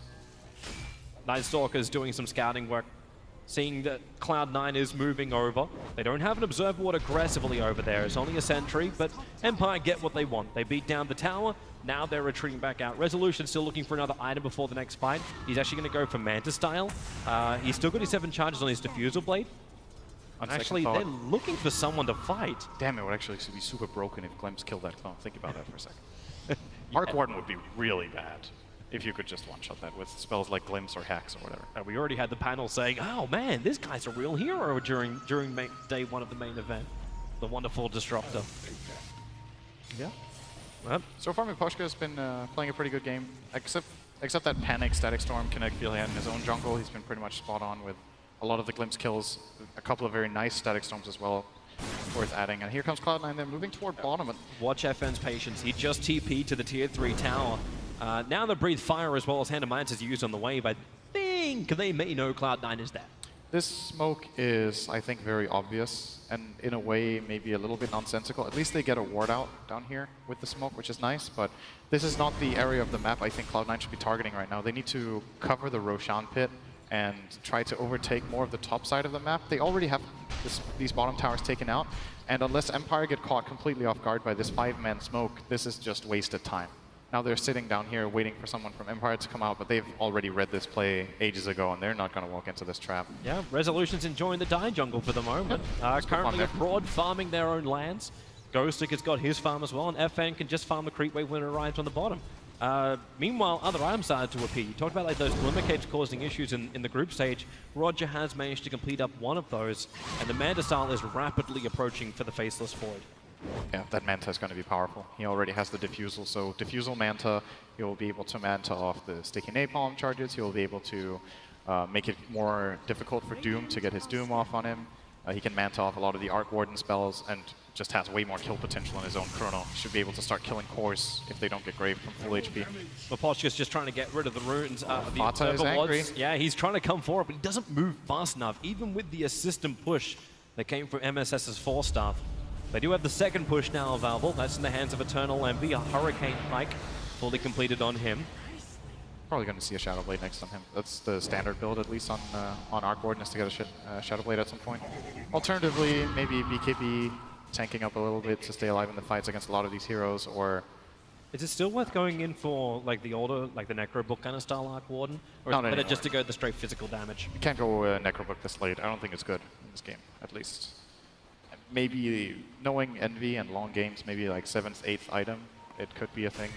Night Stalker's doing some scouting work, seeing that Cloud9 is moving over. They don't have an Observer Ward aggressively over there. It's only a sentry, but Empire get what they want. They beat down the tower. Now they're retreating back out. Resolution still looking for another item before the next fight. He's actually going to go for Manta style. He's still got his 7 charges on his Diffusal Blade. Actually, they're looking for someone to fight. Damn, it would actually be super broken if Glimpse killed that clone. Think about that for a second. Arc Warden would be really bad if you could just one-shot that with spells like Glimpse or Hacks or whatever. We already had the panel saying, oh man, this guy's a real hero during day 1 of the main event. The wonderful Disruptor. Yeah. Well, so far, Miposhka has been playing a pretty good game. Except that Panic, Static Storm, Kinetic Field he had in his own jungle. He's been pretty much spot on with a lot of the Glimpse kills, a couple of very nice Static Storms as well, worth adding. And here comes Cloud9, they're moving toward bottom. Watch FN's patience. He just TP'd to the tier 3 tower. Now the Breathe Fire as well as Hand of Mines is used on the wave. I think they may know Cloud9 is there. This smoke is, I think, very obvious, and in a way, maybe a little bit nonsensical. At least they get a ward out down here with the smoke, which is nice, but this is not the area of the map I think Cloud9 should be targeting right now. They need to cover the Roshan pit and try to overtake more of the top side of the map. They already have these bottom towers taken out. And unless Empire get caught completely off guard by this 5-man smoke, this is just wasted time. Now they're sitting down here waiting for someone from Empire to come out, but they've already read this play ages ago, and they're not going to walk into this trap. Yeah, Resolution's enjoying the die jungle for the moment. Currently abroad farming their own lands. Ghostic has got his farm as well, and FN can just farm the creep wave when it arrives on the bottom. Meanwhile, other items started to appear. You talked about like those Glimmer Capes causing issues in the group stage. Roger has managed to complete up one of those, and the Manta style is rapidly approaching for the Faceless Void. Yeah, that Manta is going to be powerful. He already has the Diffusal, so Diffusal Manta, he'll be able to Manta off the Sticky Napalm charges. He'll be able to make it more difficult for Doom to get his Doom off on him. He can Manta off a lot of the Arc Warden spells, and just has way more kill potential in his own Chrono. He should be able to start killing cores if they don't get Grave from full HP. Maposhka's just trying to get rid of the runes. The Fata is angry. Yeah, he's trying to come forward, but he doesn't move fast enough, even with the assistant push that came from MSS's 4-staff. They do have the second push now available. That's in the hands of Eternal Envy. A Hurricane Pike fully completed on him. Probably going to see a Shadow Blade next on him. That's the standard build, at least on Arc Warden, is to get a Shadow Blade at some point. Alternatively, maybe BKB tanking up a little bit to stay alive in the fights against a lot of these heroes, or... Is it still worth going in for like the older, like the Necrobook kind of style Arc Warden? Or Not is it better anymore. just to go the straight physical damage? You can't go Necrobook this late. I don't think it's good in this game, at least. Maybe knowing Envy and long games, maybe like 7th, 8th item, it could be a thing.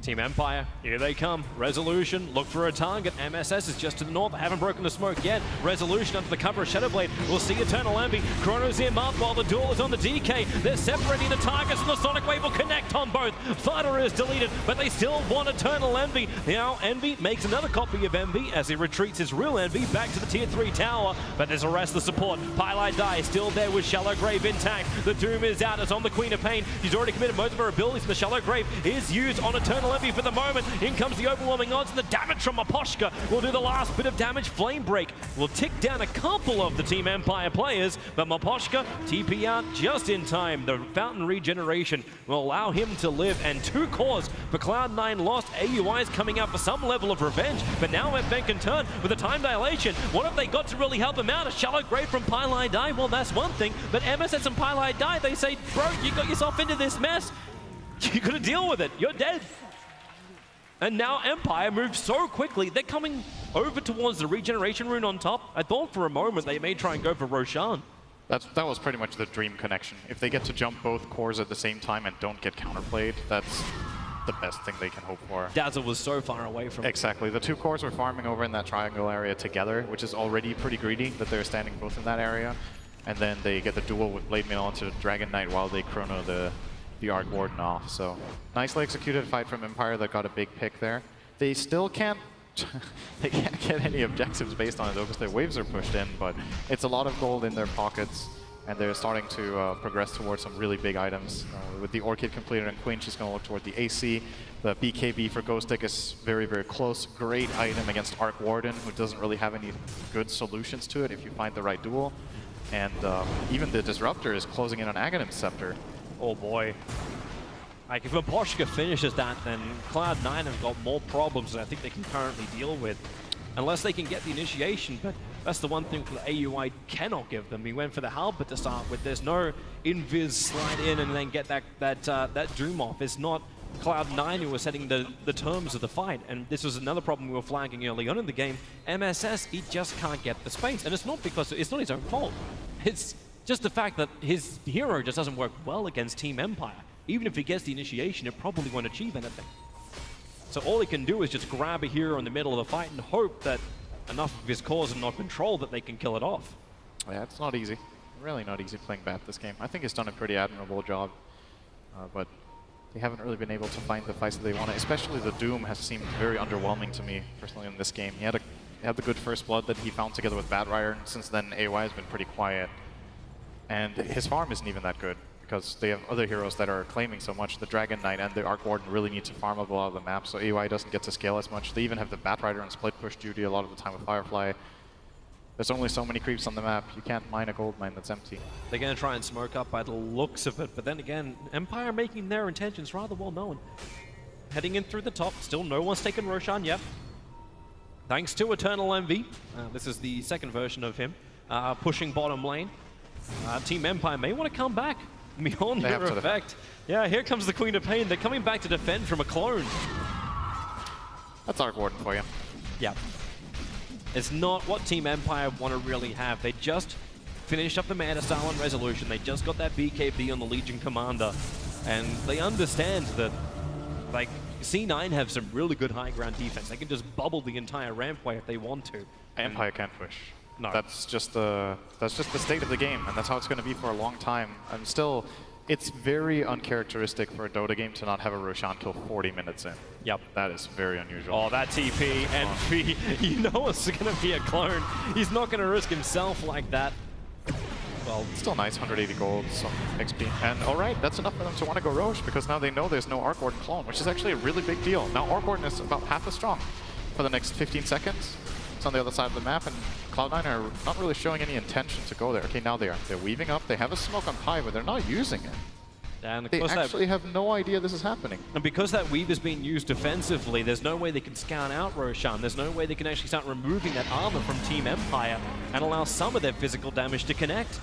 Team Empire, here they come. Resolution, look for a target. MSS is just to the north. They haven't broken the smoke yet. Resolution under the cover of Shadowblade. We'll see Eternal Envy. Chrono's in up while the duel is on the DK. They're separating the targets, and the Sonic Wave will connect on both. Fighter is deleted, but they still want Eternal Envy. Now Envy makes another copy of Envy as he retreats his real Envy back to the tier 3 tower, but there's a rest of support. Pylite Die still there with Shallow Grave intact. The Doom is out. It's on the Queen of Pain. She's already committed most of her abilities, but the Shallow Grave is used on Eternal Envy for the moment. In comes the overwhelming odds, and the damage from Maposhka will do the last bit of damage. Flame Break will tick down a couple of the Team Empire players, but Maposhka TP out just in time. The Fountain Regeneration will allow him to live, and 2 cores for Cloud9 lost. AUI is coming out for some level of revenge, but now FN can turn with a time dilation. What have they got to really help him out? A Shallow Grave from Pylite Die? Well, that's one thing, but MSS and Pylite Die, they say, bro, you got yourself into this mess. You gotta deal with it. You're dead. And now Empire moves so quickly, they're coming over towards the regeneration rune on top. I thought for a moment they may try and go for Roshan. That was pretty much the dream connection. If they get to jump both cores at the same time and don't get counterplayed, that's the best thing they can hope for. Dazzle was so far away from Exactly. The 2 cores were farming over in that triangle area together, which is already pretty greedy that they're standing both in that area. And then they get the duel with Blade Mail onto Dragon Knight while they chrono the Arc Warden off. So nicely executed fight from Empire that got a big pick there. They still can't they can't get any objectives based on it though, because their waves are pushed in, but it's a lot of gold in their pockets, and they're starting to progress towards some really big items. With the Orchid completed and Queen, she's going to look toward the AC. The BKB for Ghostic is very, very close. Great item against Arc Warden, who doesn't really have any good solutions to it if you find the right duel. And even the Disruptor is closing in on Aghanim's Scepter. Oh boy. Like if Maposhka finishes that, then Cloud9 have got more problems than I think they can currently deal with. Unless they can get the initiation, but that's the one thing that AUI cannot give them. He went for the Halberd to start with. There's no invis slide in and then get that Doom off. It's not Cloud9 who was setting the terms of the fight, and this was another problem we were flagging early on in the game. MSS, he just can't get the space, and it's not because it's not his own fault. It's just the fact that his hero just doesn't work well against Team Empire. Even if he gets the initiation, it probably won't achieve anything. So all he can do is just grab a hero in the middle of the fight and hope that enough of his cores are not controlled that they can kill it off. Yeah, it's not easy. Really not easy playing Bat this game. I think he's done a pretty admirable job, but they haven't really been able to find the fights that they want. Especially the Doom has seemed very underwhelming to me personally in this game. He had the good first blood that he found together with Batrider, and since then AOI has been pretty quiet. And his farm isn't even that good, because they have other heroes that are claiming so much. The Dragon Knight and the Arc Warden really need to farm up a lot of the map, so AOI doesn't get to scale as much. They even have the Batrider and split push duty a lot of the time with Firefly. There's only so many creeps on the map. You can't mine a gold mine that's empty. They're going to try and smoke up by the looks of it, but then again, Empire making their intentions rather well known. Heading in through the top, still no one's taken Roshan yet. Thanks to Eternal Envy. This is the second version of him, pushing bottom lane. Team Empire may want to come back. Mjolnir effect. Yeah, here comes the Queen of Pain. They're coming back to defend from a clone. That's Arc Warden for you. Yeah. It's not what Team Empire want to really have. They just finished up the Meta Silent Resolution. They just got that BKB on the Legion Commander. And they understand that, like, C9 have some really good high ground defense. They can just bubble the entire rampway if they want to. Empire can't push. No. That's just the state of the game, and that's how it's going to be for a long time. And still, it's very uncharacteristic for a Dota game to not have a Roshan till 40 minutes in. Yep. That is very unusual. Oh, that TP and V, you know it's going to be a clone. He's not going to risk himself like that. Well, still nice, 180 gold, some XP. And all right, that's enough for them to want to go Roche, because now they know there's no Arc Warden clone, which is actually a really big deal. Now Arc Warden is about half as strong for the next 15 seconds. It's on the other side of the map, and Cloud9 are not really showing any intention to go there. Okay, now they are. They're weaving up. They have a smoke on Pi, but they're not using it. And they actually have no idea this is happening. And because that weave is being used defensively, there's no way they can scout out Roshan. There's no way they can actually start removing that armor from Team Empire and allow some of their physical damage to connect.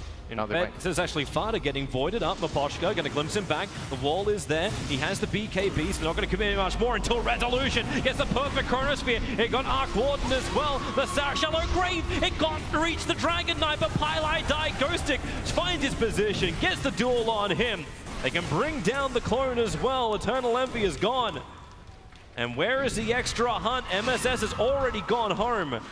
This is actually Fada getting voided up. Miposhka going to glimpse him back. The wall is there. He has the BKB, so not going to commit much more until Resolution gets the perfect Chronosphere. It got Arc Warden as well. The Shallow Grave. It got to reach the Dragon Knight, but Pylai died. Ghostic finds his position, gets the duel on him. They can bring down the clone as well. Eternal Envy is gone. And where is the extra hunt? MSS has already gone home.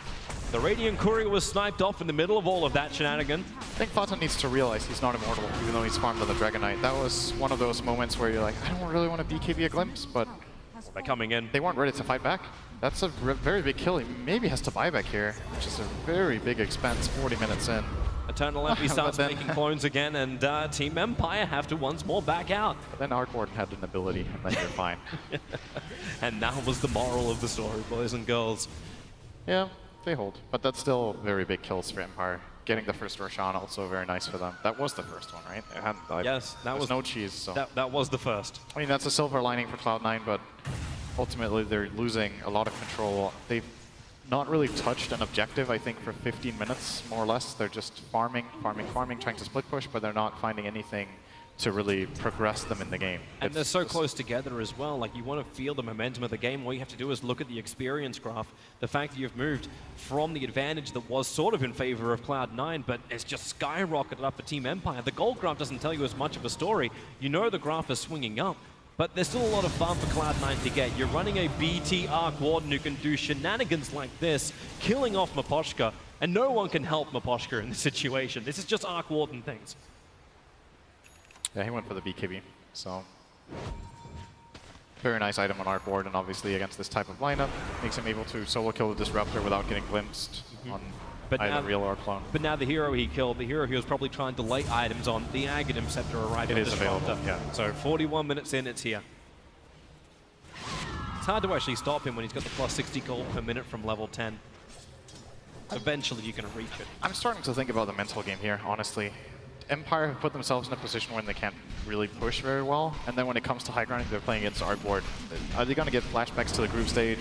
The Radiant Courier was sniped off in the middle of all of that shenanigan. I think Fata needs to realize he's not immortal, even though he's farmed on the Dragon Knight. That was one of those moments where you're like, I don't really want to BKB a glimpse, but they're coming in. They weren't ready to fight back. That's a very big kill. He maybe has to buy back here, which is a very big expense 40 minutes in. Eternal Envy starts making clones again, and Team Empire have to once more back out. But then Arc Warden had an ability, and then you're fine. And that was the moral of the story, boys and girls. Yeah, they hold. But that's still very big kills for Empire. Getting the first Roshan also very nice for them. That was the first one, right? It hadn't died. Yes, that was no cheese. So that was the first. I mean, that's a silver lining for Cloud9, but ultimately they're losing a lot of control. They've not really touched an objective, I think, for 15 minutes, more or less. They're just farming, trying to split push, but they're not finding anything to really progress them in the game. And they're so close together as well. Like, you want to feel the momentum of the game. All you have to do is look at the experience graph. The fact that you've moved from the advantage that was sort of in favor of Cloud9, but it's just skyrocketed up for Team Empire. The gold graph doesn't tell you as much of a story. You know the graph is swinging up. But there's still a lot of fun for Cloud9 to get. You're running a BT Arc Warden who can do shenanigans like this, killing off Miposhka, and no one can help Miposhka in this situation. This is just Arc Warden things. Yeah, he went for the BKB, so very nice item on Arc Warden, obviously, against this type of lineup. Makes him able to solo kill the Disruptor without getting glimpsed on either real or clone. But now the hero he killed, the hero he was probably trying to lay items on, the Aghanim Scepter arrived. It is available, yeah. So 41 minutes in, it's here. It's hard to actually stop him when he's got the plus 60 gold per minute from level 10. Eventually you're going to reach it. I'm starting to think about the mental game here, honestly. Empire have put themselves in a position where they can't really push very well, and then when it comes to high ground, they're playing against Arc Ward. Are they going to get flashbacks to the group stage?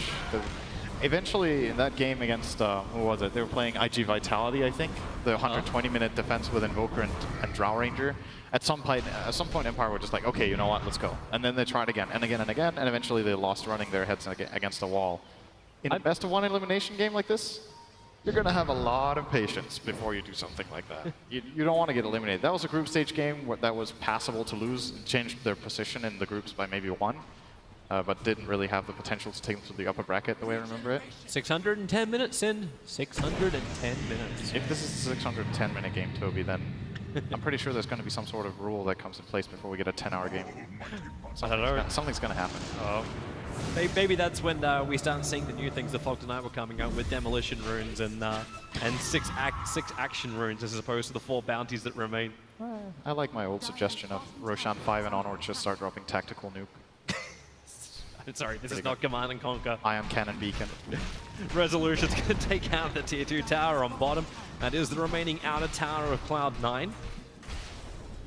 Eventually, in that game against, who was it? They were playing IG Vitality, I think. The 120-minute defense with Invoker and Drow Ranger. At some point, Empire were just like, okay, you know what, let's go. And then they tried again and again and again, and eventually they lost running their heads against a wall. In a best-of-one elimination game like this, you're going to have a lot of patience before you do something like that. You don't want to get eliminated. That was a group stage game that was passable to lose. It changed their position in the groups by maybe 1. But didn't really have the potential to take them to the upper bracket the way I remember it. 610 minutes in. 610 minutes. If this is a 610-minute game, Toby, then I'm pretty sure there's going to be some sort of rule that comes in place before we get a 10-hour game. Something's going to happen. Maybe that's when we start seeing the new things that Cloud9 were coming up with, demolition runes and 6 action runes as opposed to the 4 bounties that remain. I like my old suggestion of Roshan 5 and onward just start dropping tactical nuke. Sorry, this is not Command and Conquer. Ion Cannon Beacon. Resolution's going to take out the tier 2 tower on bottom. That is the remaining outer tower of Cloud9.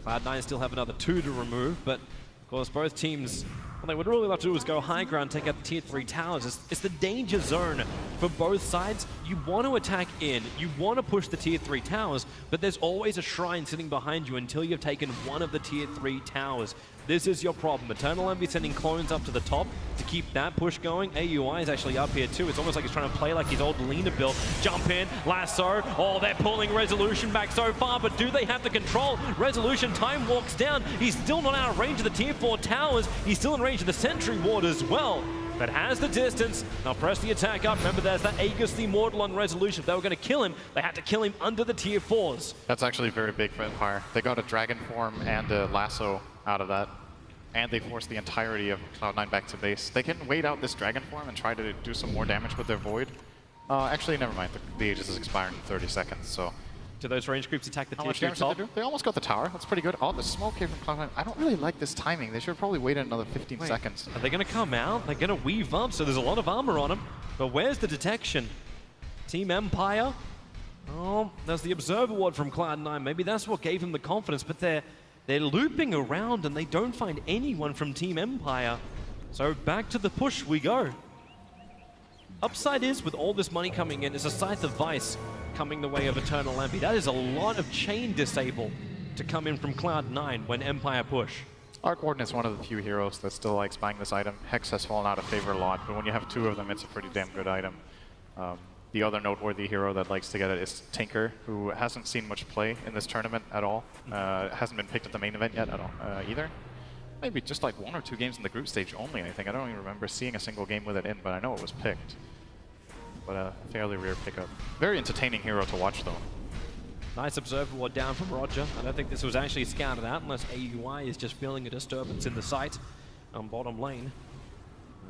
Cloud9 still have another 2 to remove, but of course both teams What they would really love to do is go high ground, take out the tier 3 towers. It's the danger zone for both sides. You want to attack in, you want to push the tier 3 towers, but there's always a shrine sitting behind you until you've taken one of the tier 3 towers. This is your problem. Eternal Envy sending clones up to the top to keep that push going. AUI is actually up here too. It's almost like he's trying to play like his old Lena build. Jump in, lasso. Oh, they're pulling Resolution back so far, but do they have the control? Resolution time walks down. He's still not out of range of the tier 4 towers. He's still in range of the Sentry Ward as well, but has the distance. Now press the attack up. Remember, there's that Aegis the Immortal on Resolution. If they were going to kill him, they had to kill him under the tier 4s. That's actually very big for Empire. They got a Dragon form and a lasso out of that, and they forced the entirety of Cloud9 back to base. They can wait out this Dragon form and try to do some more damage with their Void. Actually, never mind. The Aegis is expiring in 30 seconds, so... Do those range creeps attack the How tier much 2 damage top? did they do? They almost got the tower. That's pretty good. Oh, the smoke came from Cloud9. I don't really like this timing. They should probably wait another 15 seconds. Are they going to come out? They're going to weave up, so there's a lot of armor on them. But where's the detection? Team Empire? Oh, there's the Observer Ward from Cloud9. Maybe that's what gave him the confidence, but they're looping around and they don't find anyone from Team Empire. So back to the push we go. Upside is, with all this money coming in, is a Scythe of Vice coming the way of Eternal Envy. That is a lot of chain disable to come in from Cloud9 when Empire push. Arc Warden is one of the few heroes that still likes buying this item. Hex has fallen out of favor a lot, but when you have two of them, it's a pretty damn good item. The other noteworthy hero that likes to get it is Tinker, who hasn't seen much play in this tournament at all. Hasn't been picked at the main event yet at all, either. Maybe just like 1 or 2 games in the group stage only, I think. I don't even remember seeing a single game with it in, but I know it was picked. But a fairly rare pickup. Very entertaining hero to watch, though. Nice Observer Ward down from Roger. I don't think this was actually scouted out unless AUI is just feeling a disturbance in the site on bottom lane.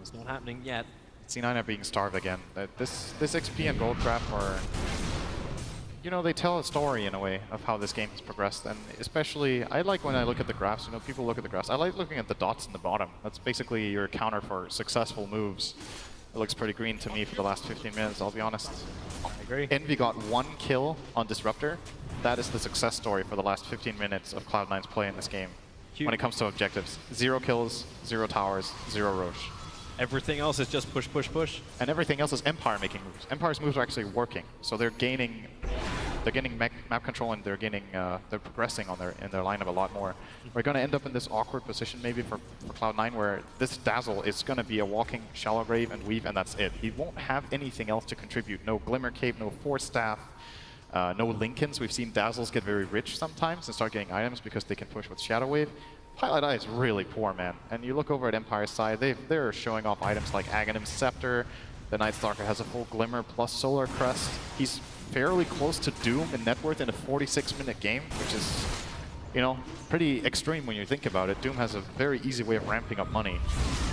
It's not happening yet. C9 are being starved again. This XP and gold graph are... You know, they tell a story in a way of how this game has progressed, and especially, I like when I look at the graphs, you know, people look at the graphs. I like looking at the dots in the bottom. That's basically your counter for successful moves. It looks pretty green to me for the last 15 minutes, I'll be honest. I agree. Envy got 1 kill on Disruptor. That is the success story for the last 15 minutes of Cloud9's play in this game. When it comes to objectives. 0 kills, 0 towers, 0 Roche. Everything else is just push, push, push. And everything else is Empire making moves. Empire's moves are actually working, so they're gaining map control, and they're progressing on in their lineup a lot more. We're going to end up in this awkward position maybe for Cloud9, where this Dazzle is going to be a walking Shallow Grave and Weave, and that's it. He won't have anything else to contribute. No Glimmer Cape, no Force Staff, no Lincolns. We've seen Dazzles get very rich sometimes and start getting items because they can push with Shadow Wave. Pilot Eye is really poor, man. And you look over at Empire's side, they're showing off items like Aghanim's Scepter. The Night Stalker has a full Glimmer plus Solar Crest. He's fairly close to Doom in net worth in a 46-minute game, which is, you know, pretty extreme when you think about it. Doom has a very easy way of ramping up money.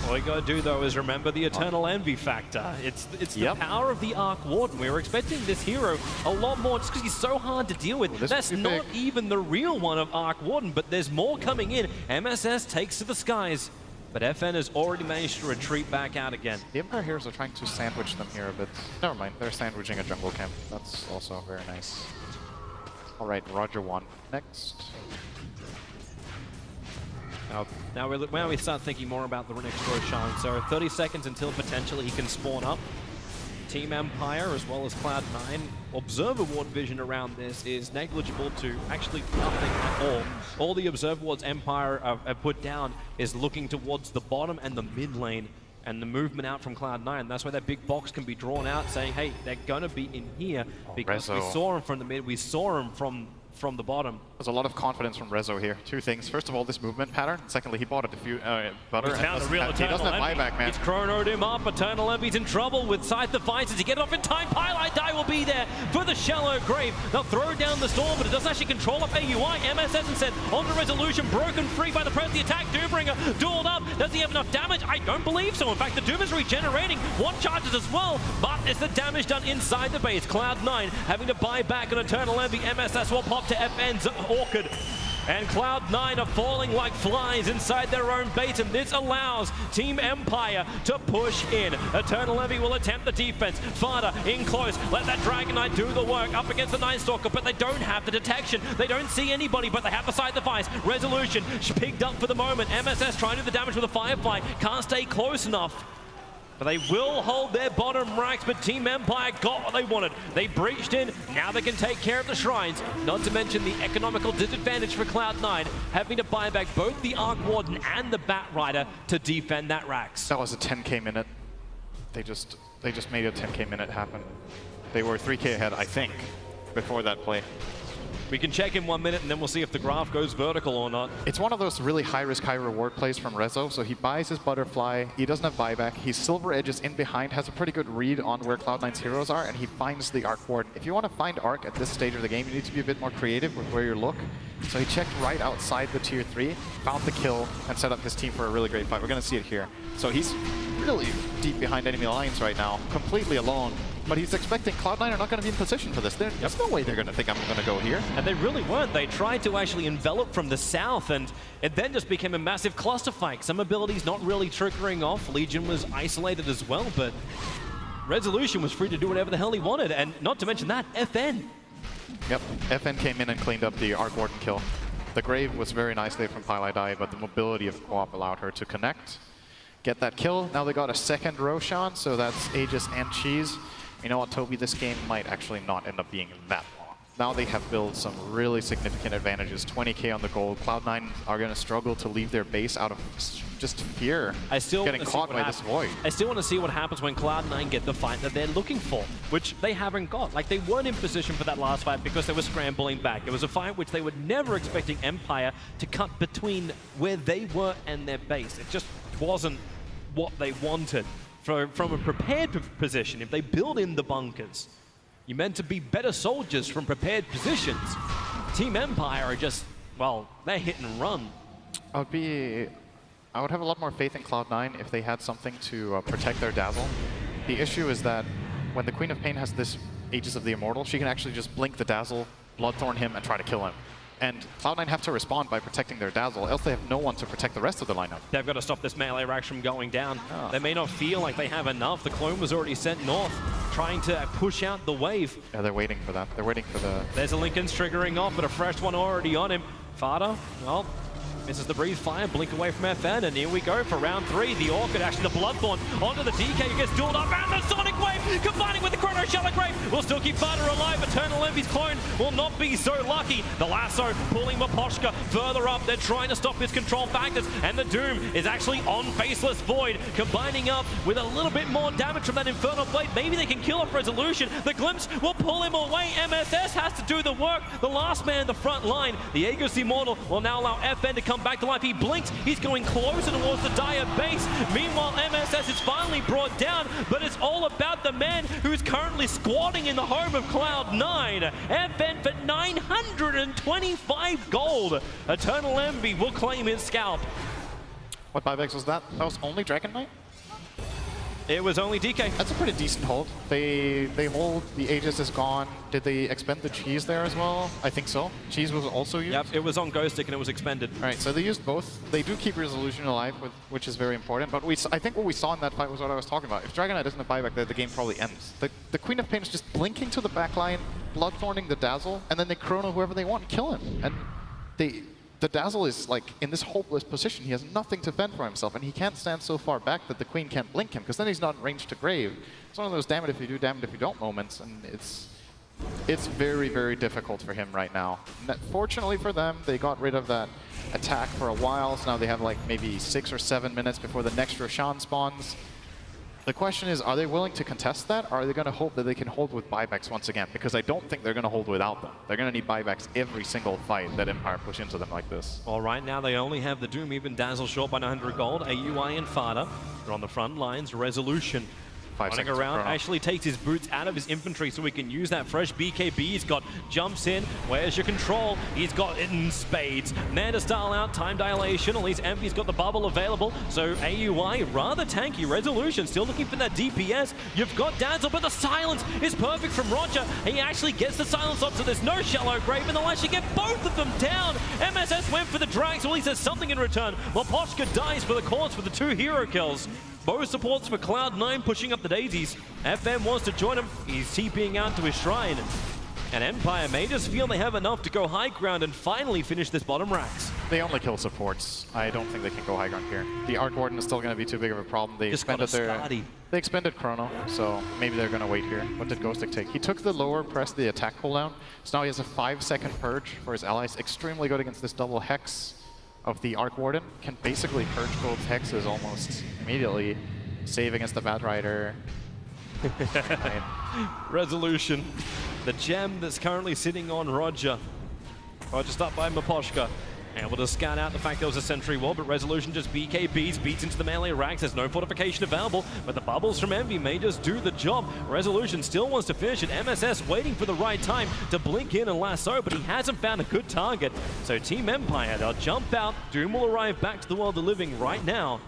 All you gotta do, though, is remember the Eternal Envy factor. It's the power of the Arc Warden. We were expecting this hero a lot more just because he's so hard to deal with. That's not even the real one of Arc Warden, but there's more coming in. MSS takes to the skies, but FN has already managed to retreat back out again. The Empire heroes are trying to sandwich them here, but never mind. They're sandwiching a jungle camp. That's also very nice. All right, Roger 1 next. Now we start thinking more about the next Roshan. So 30 seconds until potentially he can spawn up. Team Empire as well as Cloud9. Observer Ward vision around this is negligible to actually nothing at all. All the Observer Wards Empire have put down is looking towards the bottom and the mid lane and the movement out from Cloud9. That's why that big box can be drawn out saying, hey, they're going to be in here because we saw him from the mid, we saw him from the bottom. There's a lot of confidence from Rezo here. 2 things. First of all, this movement pattern. Secondly, he bought a butter. He doesn't have buyback, man. It's chronoed him up. Eternal Envy's in trouble with Scythe of Vice. Does he get it off in time? Pilot Die will be there for the Shallow Grave. They'll throw down the storm, but it doesn't actually control up AUI. MSS instead on the Resolution, broken free by the press. The attack, Doombringer dueled up. Does he have enough damage? I don't believe so. In fact, the Doom is regenerating. 1 charges as well, but it's the damage done inside the base. Cloud9 having to buy back an Eternal Envy. MSS will pop to FN's Orchid. And Cloud9 are falling like flies inside their own base, and this allows Team Empire to push in. Eternal Envy will attempt the defense. Fada in close, let that Dragon Knight do the work up against the Night Stalker, but they don't have the detection. They don't see anybody, but they have the side device. Resolution picked up for the moment. MSS trying to do the damage with a Firefly, can't stay close enough. But they will hold their bottom racks, but Team Empire got what they wanted. They breached in, now they can take care of the shrines. Not to mention the economical disadvantage for Cloud9, having to buy back both the Arc Warden and the Bat Rider to defend that racks. That was a 10k minute. They just made a 10k minute happen. They were 3k ahead, I think, before that play. We can check in 1 minute and then we'll see if the graph goes vertical or not. It's one of those really high risk, high reward plays from Rezo. So he buys his butterfly, he doesn't have buyback, he Silver Edges in behind, has a pretty good read on where Cloud9's heroes are, and he finds the Arc Warden. If you want to find Arc at this stage of the game, you need to be a bit more creative with where you look. So he checked right outside the tier 3, found the kill, and set up his team for a really great fight. We're going to see it here. So he's really deep behind enemy lines right now, completely alone. But he's expecting Cloud9 are not going to be in position for this. There's no way they're going to think I'm going to go here. And they really weren't. They tried to actually envelop from the south, and it then just became a massive clusterfuck. Some abilities not really triggering off. Legion was isolated as well, but Resolution was free to do whatever the hell he wanted. And not to mention that, FN. Yep, FN came in and cleaned up the Arc Warden kill. The Grave was very nice there from Pylai, but the mobility of Co-op allowed her to connect, get that kill. Now they got a second Roshan, so that's Aegis and Cheese. You know what, Toby, this game might actually not end up being that long. Now they have built some really significant advantages. 20k on the gold. Cloud9 are going to struggle to leave their base out of just fear. Getting caught by this void. I still want to see what happens when Cloud9 get the fight that they're looking for, which they haven't got. Like, they weren't in position for that last fight because they were scrambling back. It was a fight which they were never expecting Empire to cut between where they were and their base. It just wasn't what they wanted. From a prepared position, if they build in the bunkers, you're meant to be better soldiers from prepared positions. Team Empire are just, well, they're hit and run. I would have a lot more faith in Cloud9 if they had something to protect their Dazzle. The issue is that when the Queen of Pain has this Aegis of the Immortal, she can actually just blink the Dazzle, Bloodthorn him, and try to kill him. And Cloud9 have to respond by protecting their Dazzle, else they have no one to protect the rest of the lineup. They've got to stop this melee rack from going down. They may not feel like they have enough. The clone was already sent north, trying to push out the wave. Yeah, they're waiting for that. They're waiting for the... There's a Lincoln's triggering off, but a fresh one already on him. Fada, well, misses the breeze fire, blink away from FN, and here we go for round 3. The Orchid, actually the Bloodthorn, onto the DK, who gets dueled up, and the Sonic Wave, combining with the Chrono Shallow Grave, will still keep Fada alive. Eternal Envy's clone will not be so lucky. The Lasso pulling Maposhka further up. They're trying to stop his control factors, and the Doom is actually on Faceless Void, combining up with a little bit more damage from that Infernal Blade. Maybe they can kill off Resolution. The Glimpse will pull him away. MSS has to do the work. The last man in the front line, the Aegis Immortal, will now allow FN to come back to life. He blinks, he's going closer towards the Dire base. Meanwhile, MSS is finally brought down, but it's all about the man who's currently squatting in the home of Cloud9. FN for 925 gold. Eternal Envy will claim his scalp. What buybacks was that? That was only Dragon Knight? It was only DK. That's a pretty decent hold. They hold, the Aegis is gone. Did they expend the Cheese there as well? I think so. Cheese was also used? Yep, it was on Ghost Stick and it was expended. All right, so they used both. They do keep Resolution alive, which is very important. But I think what we saw in that fight was what I was talking about. If Dragon Knight doesn't have buyback, the game probably ends. The Queen of Pain is just blinking to the backline, Bloodthorning the Dazzle, and then they chrono whoever they want and kill him. And the Dazzle is like in this hopeless position. He has nothing to fend for himself, and he can't stand so far back that the Queen can't blink him, because then he's not in range to Grave. It's one of those damn it if you do, damn it if you don't moments, and it's very, very difficult for him right now. Fortunately for them, they got rid of that attack for a while, so now they have like maybe 6 or 7 minutes before the next Roshan spawns. The question is, are they willing to contest that, or are they going to hope that they can hold with buybacks once again? Because I don't think they're going to hold without them. They're going to need buybacks every single fight that Empire push into them like this. Well, right now they only have the Doom, even Dazzle short by 900 gold. AUI and Fada are on the front lines. Resolution 5 Running seconds. around, actually takes his boots out of his infantry so he can use that fresh BKB. He's got jumps in. Where's your control? He's got it in spades. Nanda style out, time dilation. At least Envy's got the bubble available. So AUI, rather tanky. Resolution still looking for that DPS. You've got Dazzle, but the silence is perfect from Roger. He actually gets the silence up, so there's no shallow grave, and they'll actually get both of them down. MSS went for the drag, so at least there's something in return. Maposhka dies for the cause for the 2 hero kills. Both supports for Cloud9 pushing up the daisies. FM wants to join him. He's TPing out to his shrine. And Empire may just feel they have enough to go high ground and finally finish this bottom racks. They only kill supports. I don't think they can go high ground here. The Arc Warden is still going to be too big of a problem. They expended Chrono, so maybe they're going to wait here. What did Ghostic take? He took the lower, pressed the attack cooldown. So now he has a 5-second purge for his allies. Extremely good against this double hex of the Arc Warden. Can basically purge both hexes almost immediately. Save against the Bat Rider. Resolution. The gem that's currently sitting on Roger. Roger stopped by Maposhka. Able to scan out the fact there was a sentry wall, but Resolution just BKBs, beats into the melee racks. There's no fortification available, but the bubbles from Envy may just do the job. Resolution still wants to finish it. MSS waiting for the right time to blink in and lasso, but he hasn't found a good target. So Team Empire, they'll jump out. Doom will arrive back to the world of living right now,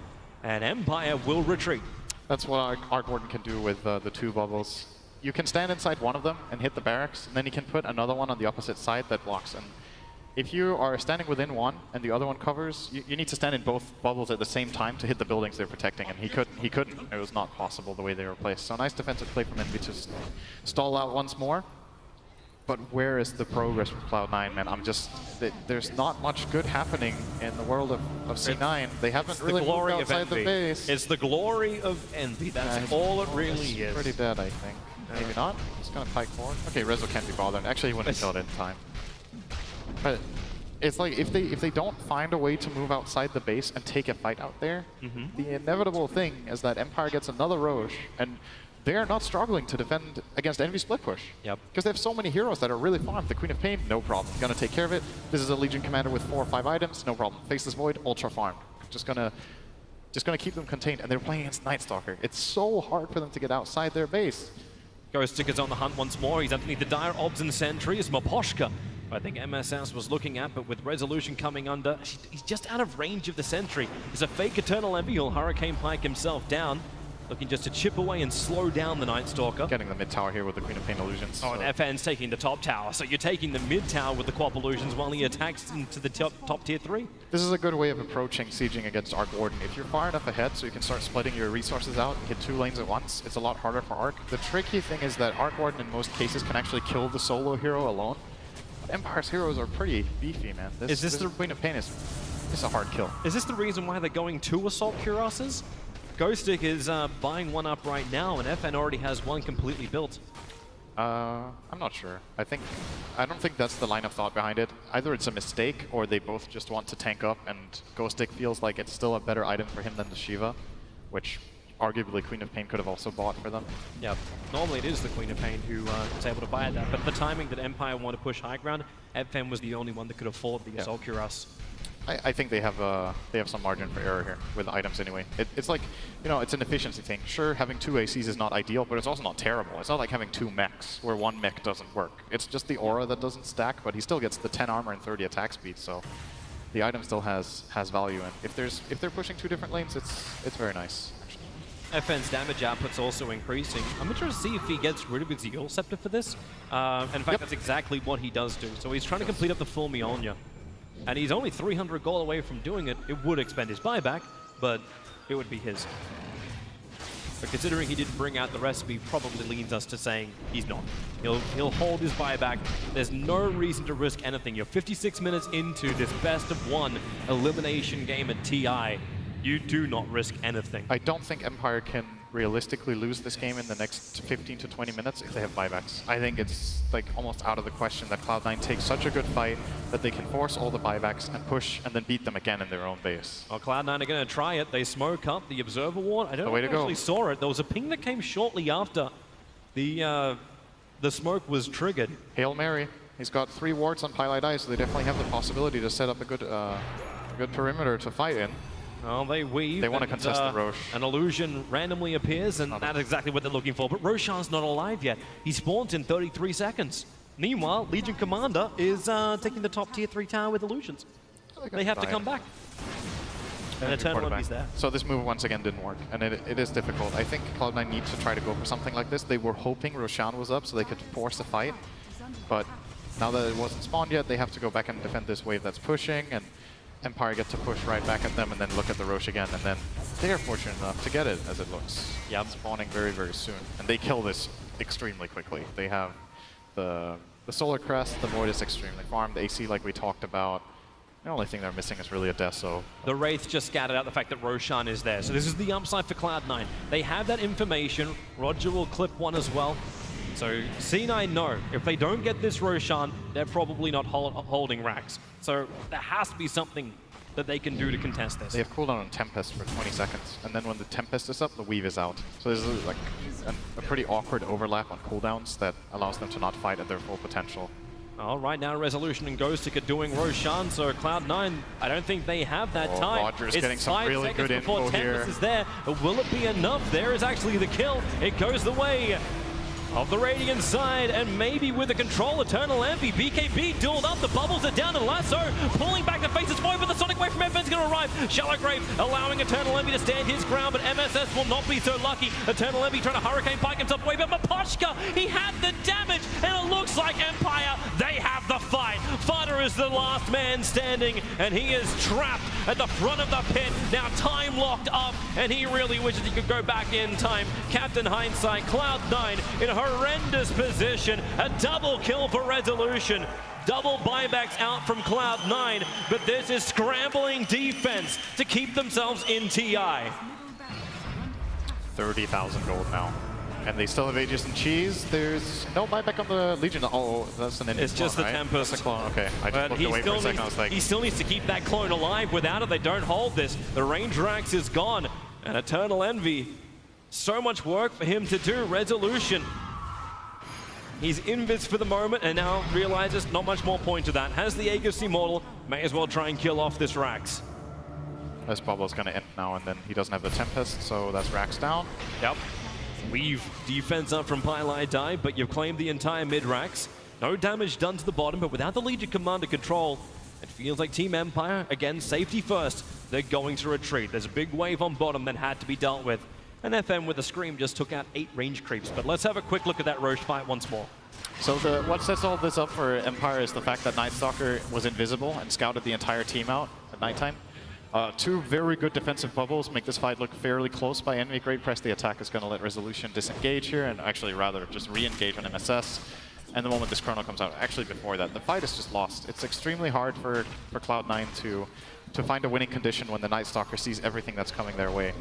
and Empire will retreat. That's what Arc Warden can do with the 2 bubbles. You can stand inside one of them and hit the barracks, and then you can put another one on the opposite side that blocks. And if you are standing within one and the other one covers, you need to stand in both bubbles at the same time to hit the buildings they're protecting, and he couldn't. It was not possible the way they were placed. So nice defensive play from Envy to stall out once more. But where is the progress from Cloud9, man? There's not much good happening in the world of C9. They haven't really moved outside the base. It's the glory of Envy. That's all it really is. Pretty dead, I think. Maybe not. He's gonna pike forward. Okay, Rezo can't be bothered. Actually, he wouldn't kill it in time. But it's like if they don't find a way to move outside the base and take a fight out there, the inevitable thing is that Empire gets another Roche, and they're not struggling to defend against Envy split push. Yep. Because they have so many heroes that are really farmed. The Queen of Pain, no problem. Gonna take care of it. This is a Legion Commander with 4 or 5 items, no problem. Faceless Void, ultra farmed. Just gonna keep them contained, and they're playing against Night Stalker. It's so hard for them to get outside their base. Ghostic is on the hunt once more. He's underneath the dire obs and sentries. Maposhka, I think MSS was looking at, but with Resolution coming under, he's just out of range of the sentry. There's a fake Eternal Envy. He'll Hurricane Pike himself down. Looking just to chip away and slow down the Night Stalker. Getting the mid tower here with the Queen of Pain illusions. Oh, and FN's taking the top tower. So you're taking the mid tower with the Quap illusions while he attacks into the top tier 3. This is a good way of approaching sieging against Arc Warden. If you're far enough ahead so you can start splitting your resources out and hit 2 lanes at once, it's a lot harder for Arc. The tricky thing is that Arc Warden in most cases can actually kill the solo hero alone. But Empire's heroes are pretty beefy, man. This Queen of Pain is a hard kill. Is this the reason why they're going 2 Assault Cuirasses? Ghostic is buying one up right now, and FN already has one completely built. I'm not sure. I don't think that's the line of thought behind it. Either it's a mistake, or they both just want to tank up, and Ghostic feels like it's still a better item for him than the Shiva, which arguably Queen of Pain could have also bought for them. Yeah, normally it is the Queen of Pain who is able to buy that, but the timing that Empire want to push high ground, FN was the only one that could afford the Assault Cuirass. I think they have some margin for error here with items anyway. It's like, you know, it's an efficiency thing. Sure, having 2 ACs is not ideal, but it's also not terrible. It's not like having 2 mechs where 1 mech doesn't work. It's just the aura that doesn't stack, but he still gets the 10 armor and 30 attack speed, so the item still has value. And if they're pushing 2 different lanes, it's very nice. FN's damage output's also increasing. I'm interested to see if he gets rid of his Eagle Scepter for this. And in fact, that's exactly what he does do. So he's trying to complete up the full Mjolnir. And he's only 300 gold away from doing it. It would expend his buyback, but it would be his. But considering he didn't bring out the recipe, probably leans us to saying he's not. He'll hold his buyback. There's no reason to risk anything. You're 56 minutes into this best-of-1 elimination game at TI. You do not risk anything. I don't think Empire can realistically lose this game in the next 15 to 20 minutes if they have buybacks. I think it's like almost out of the question that Cloud9 takes such a good fight that they can force all the buybacks and push and then beat them again in their own base. Well, Cloud9 are going to try it. They smoke up the Observer Ward. I don't know if I actually saw it. There was a ping that came shortly after the smoke was triggered. Hail Mary. He's got 3 wards on Pylite Eye, so they definitely have the possibility to set up a good perimeter to fight in. Well, they weave. They want to contest the Roche. An illusion randomly appears, and that's exactly what they're looking for. But Roshan's not alive yet. He spawns in 33 seconds. Meanwhile, Legion Commander is taking the top tier 3 tower with illusions. They have to come back. And Eternal Envy's there. So this move once again didn't work, and it is difficult. I think Cloud9 needs to try to go for something like this. They were hoping Roshan was up so they could force a fight, but now that it wasn't spawned yet, they have to go back and defend this wave that's pushing, and Empire get to push right back at them and then look at the Roche again, and then they are fortunate enough to get it, as it looks. Yep. Spawning very, very soon. And they kill this extremely quickly. They have the Solar Crest, the Void is extremely farmed, the AC like we talked about. The only thing they're missing is really a Deso. The Wraith just scattered out the fact that Roshan is there. So this is the upside for Cloud9. They have that information. Roger will clip one as well. So C9 know, if they don't get this Roshan, they're probably not holding racks. So there has to be something that they can do to contest this. They have cooldown on Tempest for 20 seconds, and then when the Tempest is up, the Weave is out. So this is like a pretty awkward overlap on cooldowns that allows them to not fight at their full potential. Oh, right now Resolution and Ghostic are doing Roshan, so Cloud9, I don't think they have that time. Roger's getting some really good info here. Tempest is there, but will it be enough? There is actually the kill. It goes the way of the Radiant side, and maybe with the control, Eternal Envy, BKB dueled up, the bubbles are down, and Lasso pulling back the faces forward, but the Sonic Wave from FN's going to arrive. Shallow Grave allowing Eternal Envy to stand his ground, but MSS will not be so lucky. Eternal Envy trying to Hurricane Pike himself away, but Maposhka, he had the damage, and it looks like Empire, they have the fight. Fada is the last man standing, and he is trapped at the front of the pit. Now time locked up, and he really wishes he could go back in time. Captain Hindsight, Cloud9 in a horrendous position. A double kill for Resolution. Double buybacks out from Cloud9, but this is scrambling defense to keep themselves in TI. 30,000 gold now. And they still have Aegis and Cheese. There's no buyback on the Legion. Oh, that's an It's just the Tempest. That's a clone. Okay, I just looked away for a second. I was like, he still needs to keep that clone alive. Without it, they don't hold this. The range Rax is gone. And Eternal Envy, so much work for him to do. Resolution. He's invis for the moment and now realizes not much more point to that. Has the Aegis Immortal, may as well try and kill off this Rax. this bubble's going to end now, and then he doesn't have the Tempest, so that's Rax down. Yep. We've defense up from Pylai Die, but you've claimed the entire mid-Rax. No damage done to the bottom, but without the Legion Commander control, it feels like Team Empire, again, safety first. They're going to retreat. There's a big wave on bottom that had to be dealt with. And FM with a Scream just took out 8 range creeps. But let's have a quick look at that Roche fight once more. So what sets all this up for Empire is the fact that Night Stalker was invisible and scouted the entire team out at nighttime. 2 very good defensive bubbles make this fight look fairly close by enemy. Great press, the attack is going to let Resolution disengage here, and actually rather just re-engage on MSS. And the moment this Chrono comes out, actually before that, the fight is just lost. It's extremely hard for Cloud9 to find a winning condition when the Night Stalker sees everything that's coming their way.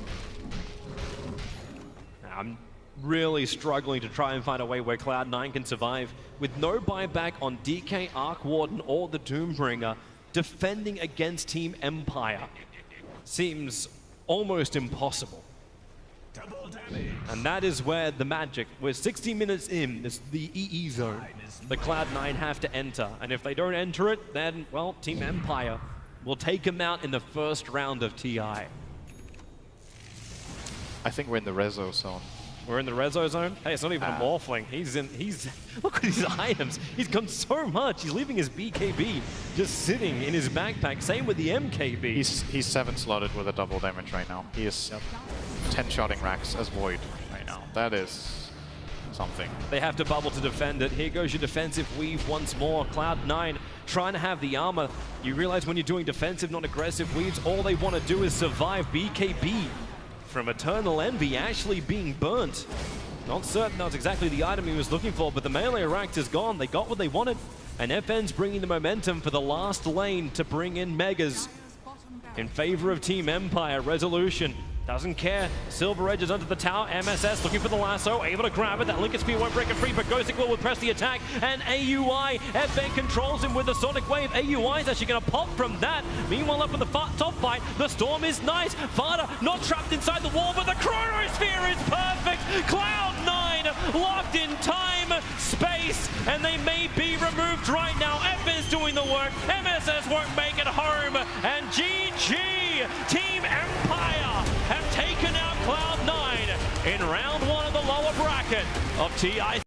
I'm really struggling to try and find a way where Cloud9 can survive. With no buyback on DK, Arc Warden, or the Doombringer, defending against Team Empire seems almost impossible. And that is where the magic, we're 60 minutes in, this is the EE zone, the Cloud9 have to enter. And if they don't enter it, then, well, Team Empire will take them out in the first round of TI. I think we're in the Rezo zone. We're in the Rezo zone? Hey, it's not even a Morphling. Look at his items. He's got so much. He's leaving his BKB just sitting in his backpack. Same with the MKB. He's 7 slotted with a double damage right now. He is 10-shotting Rax as Void right now. That is something. They have to bubble to defend it. Here goes your defensive weave once more. Cloud9 trying to have the armor. You realize when you're doing defensive, not aggressive weaves, all they want to do is survive. BKB from Eternal Envy actually being burnt. Not certain that's exactly the item he was looking for, but the melee Rax is gone. They got what they wanted, and FN's bringing the momentum for the last lane to bring in Megas. In favor of Team Empire, Resolution doesn't care. Silver Edge is under the tower. MSS looking for the lasso, able to grab it. That Lincoln Spear won't break it free, but Ghostic will press the attack. And AUI, FN controls him with the Sonic Wave. AUI is actually going to pop from that. Meanwhile, up in the top fight, the Storm is nice. Vada not trapped inside the wall, but the Chronosphere is perfect. Cloud9 locked in time, space, and they may be removed right now. FN's doing the work. MSS won't make it home. And GG, Team Empire in round one of the lower bracket of TI.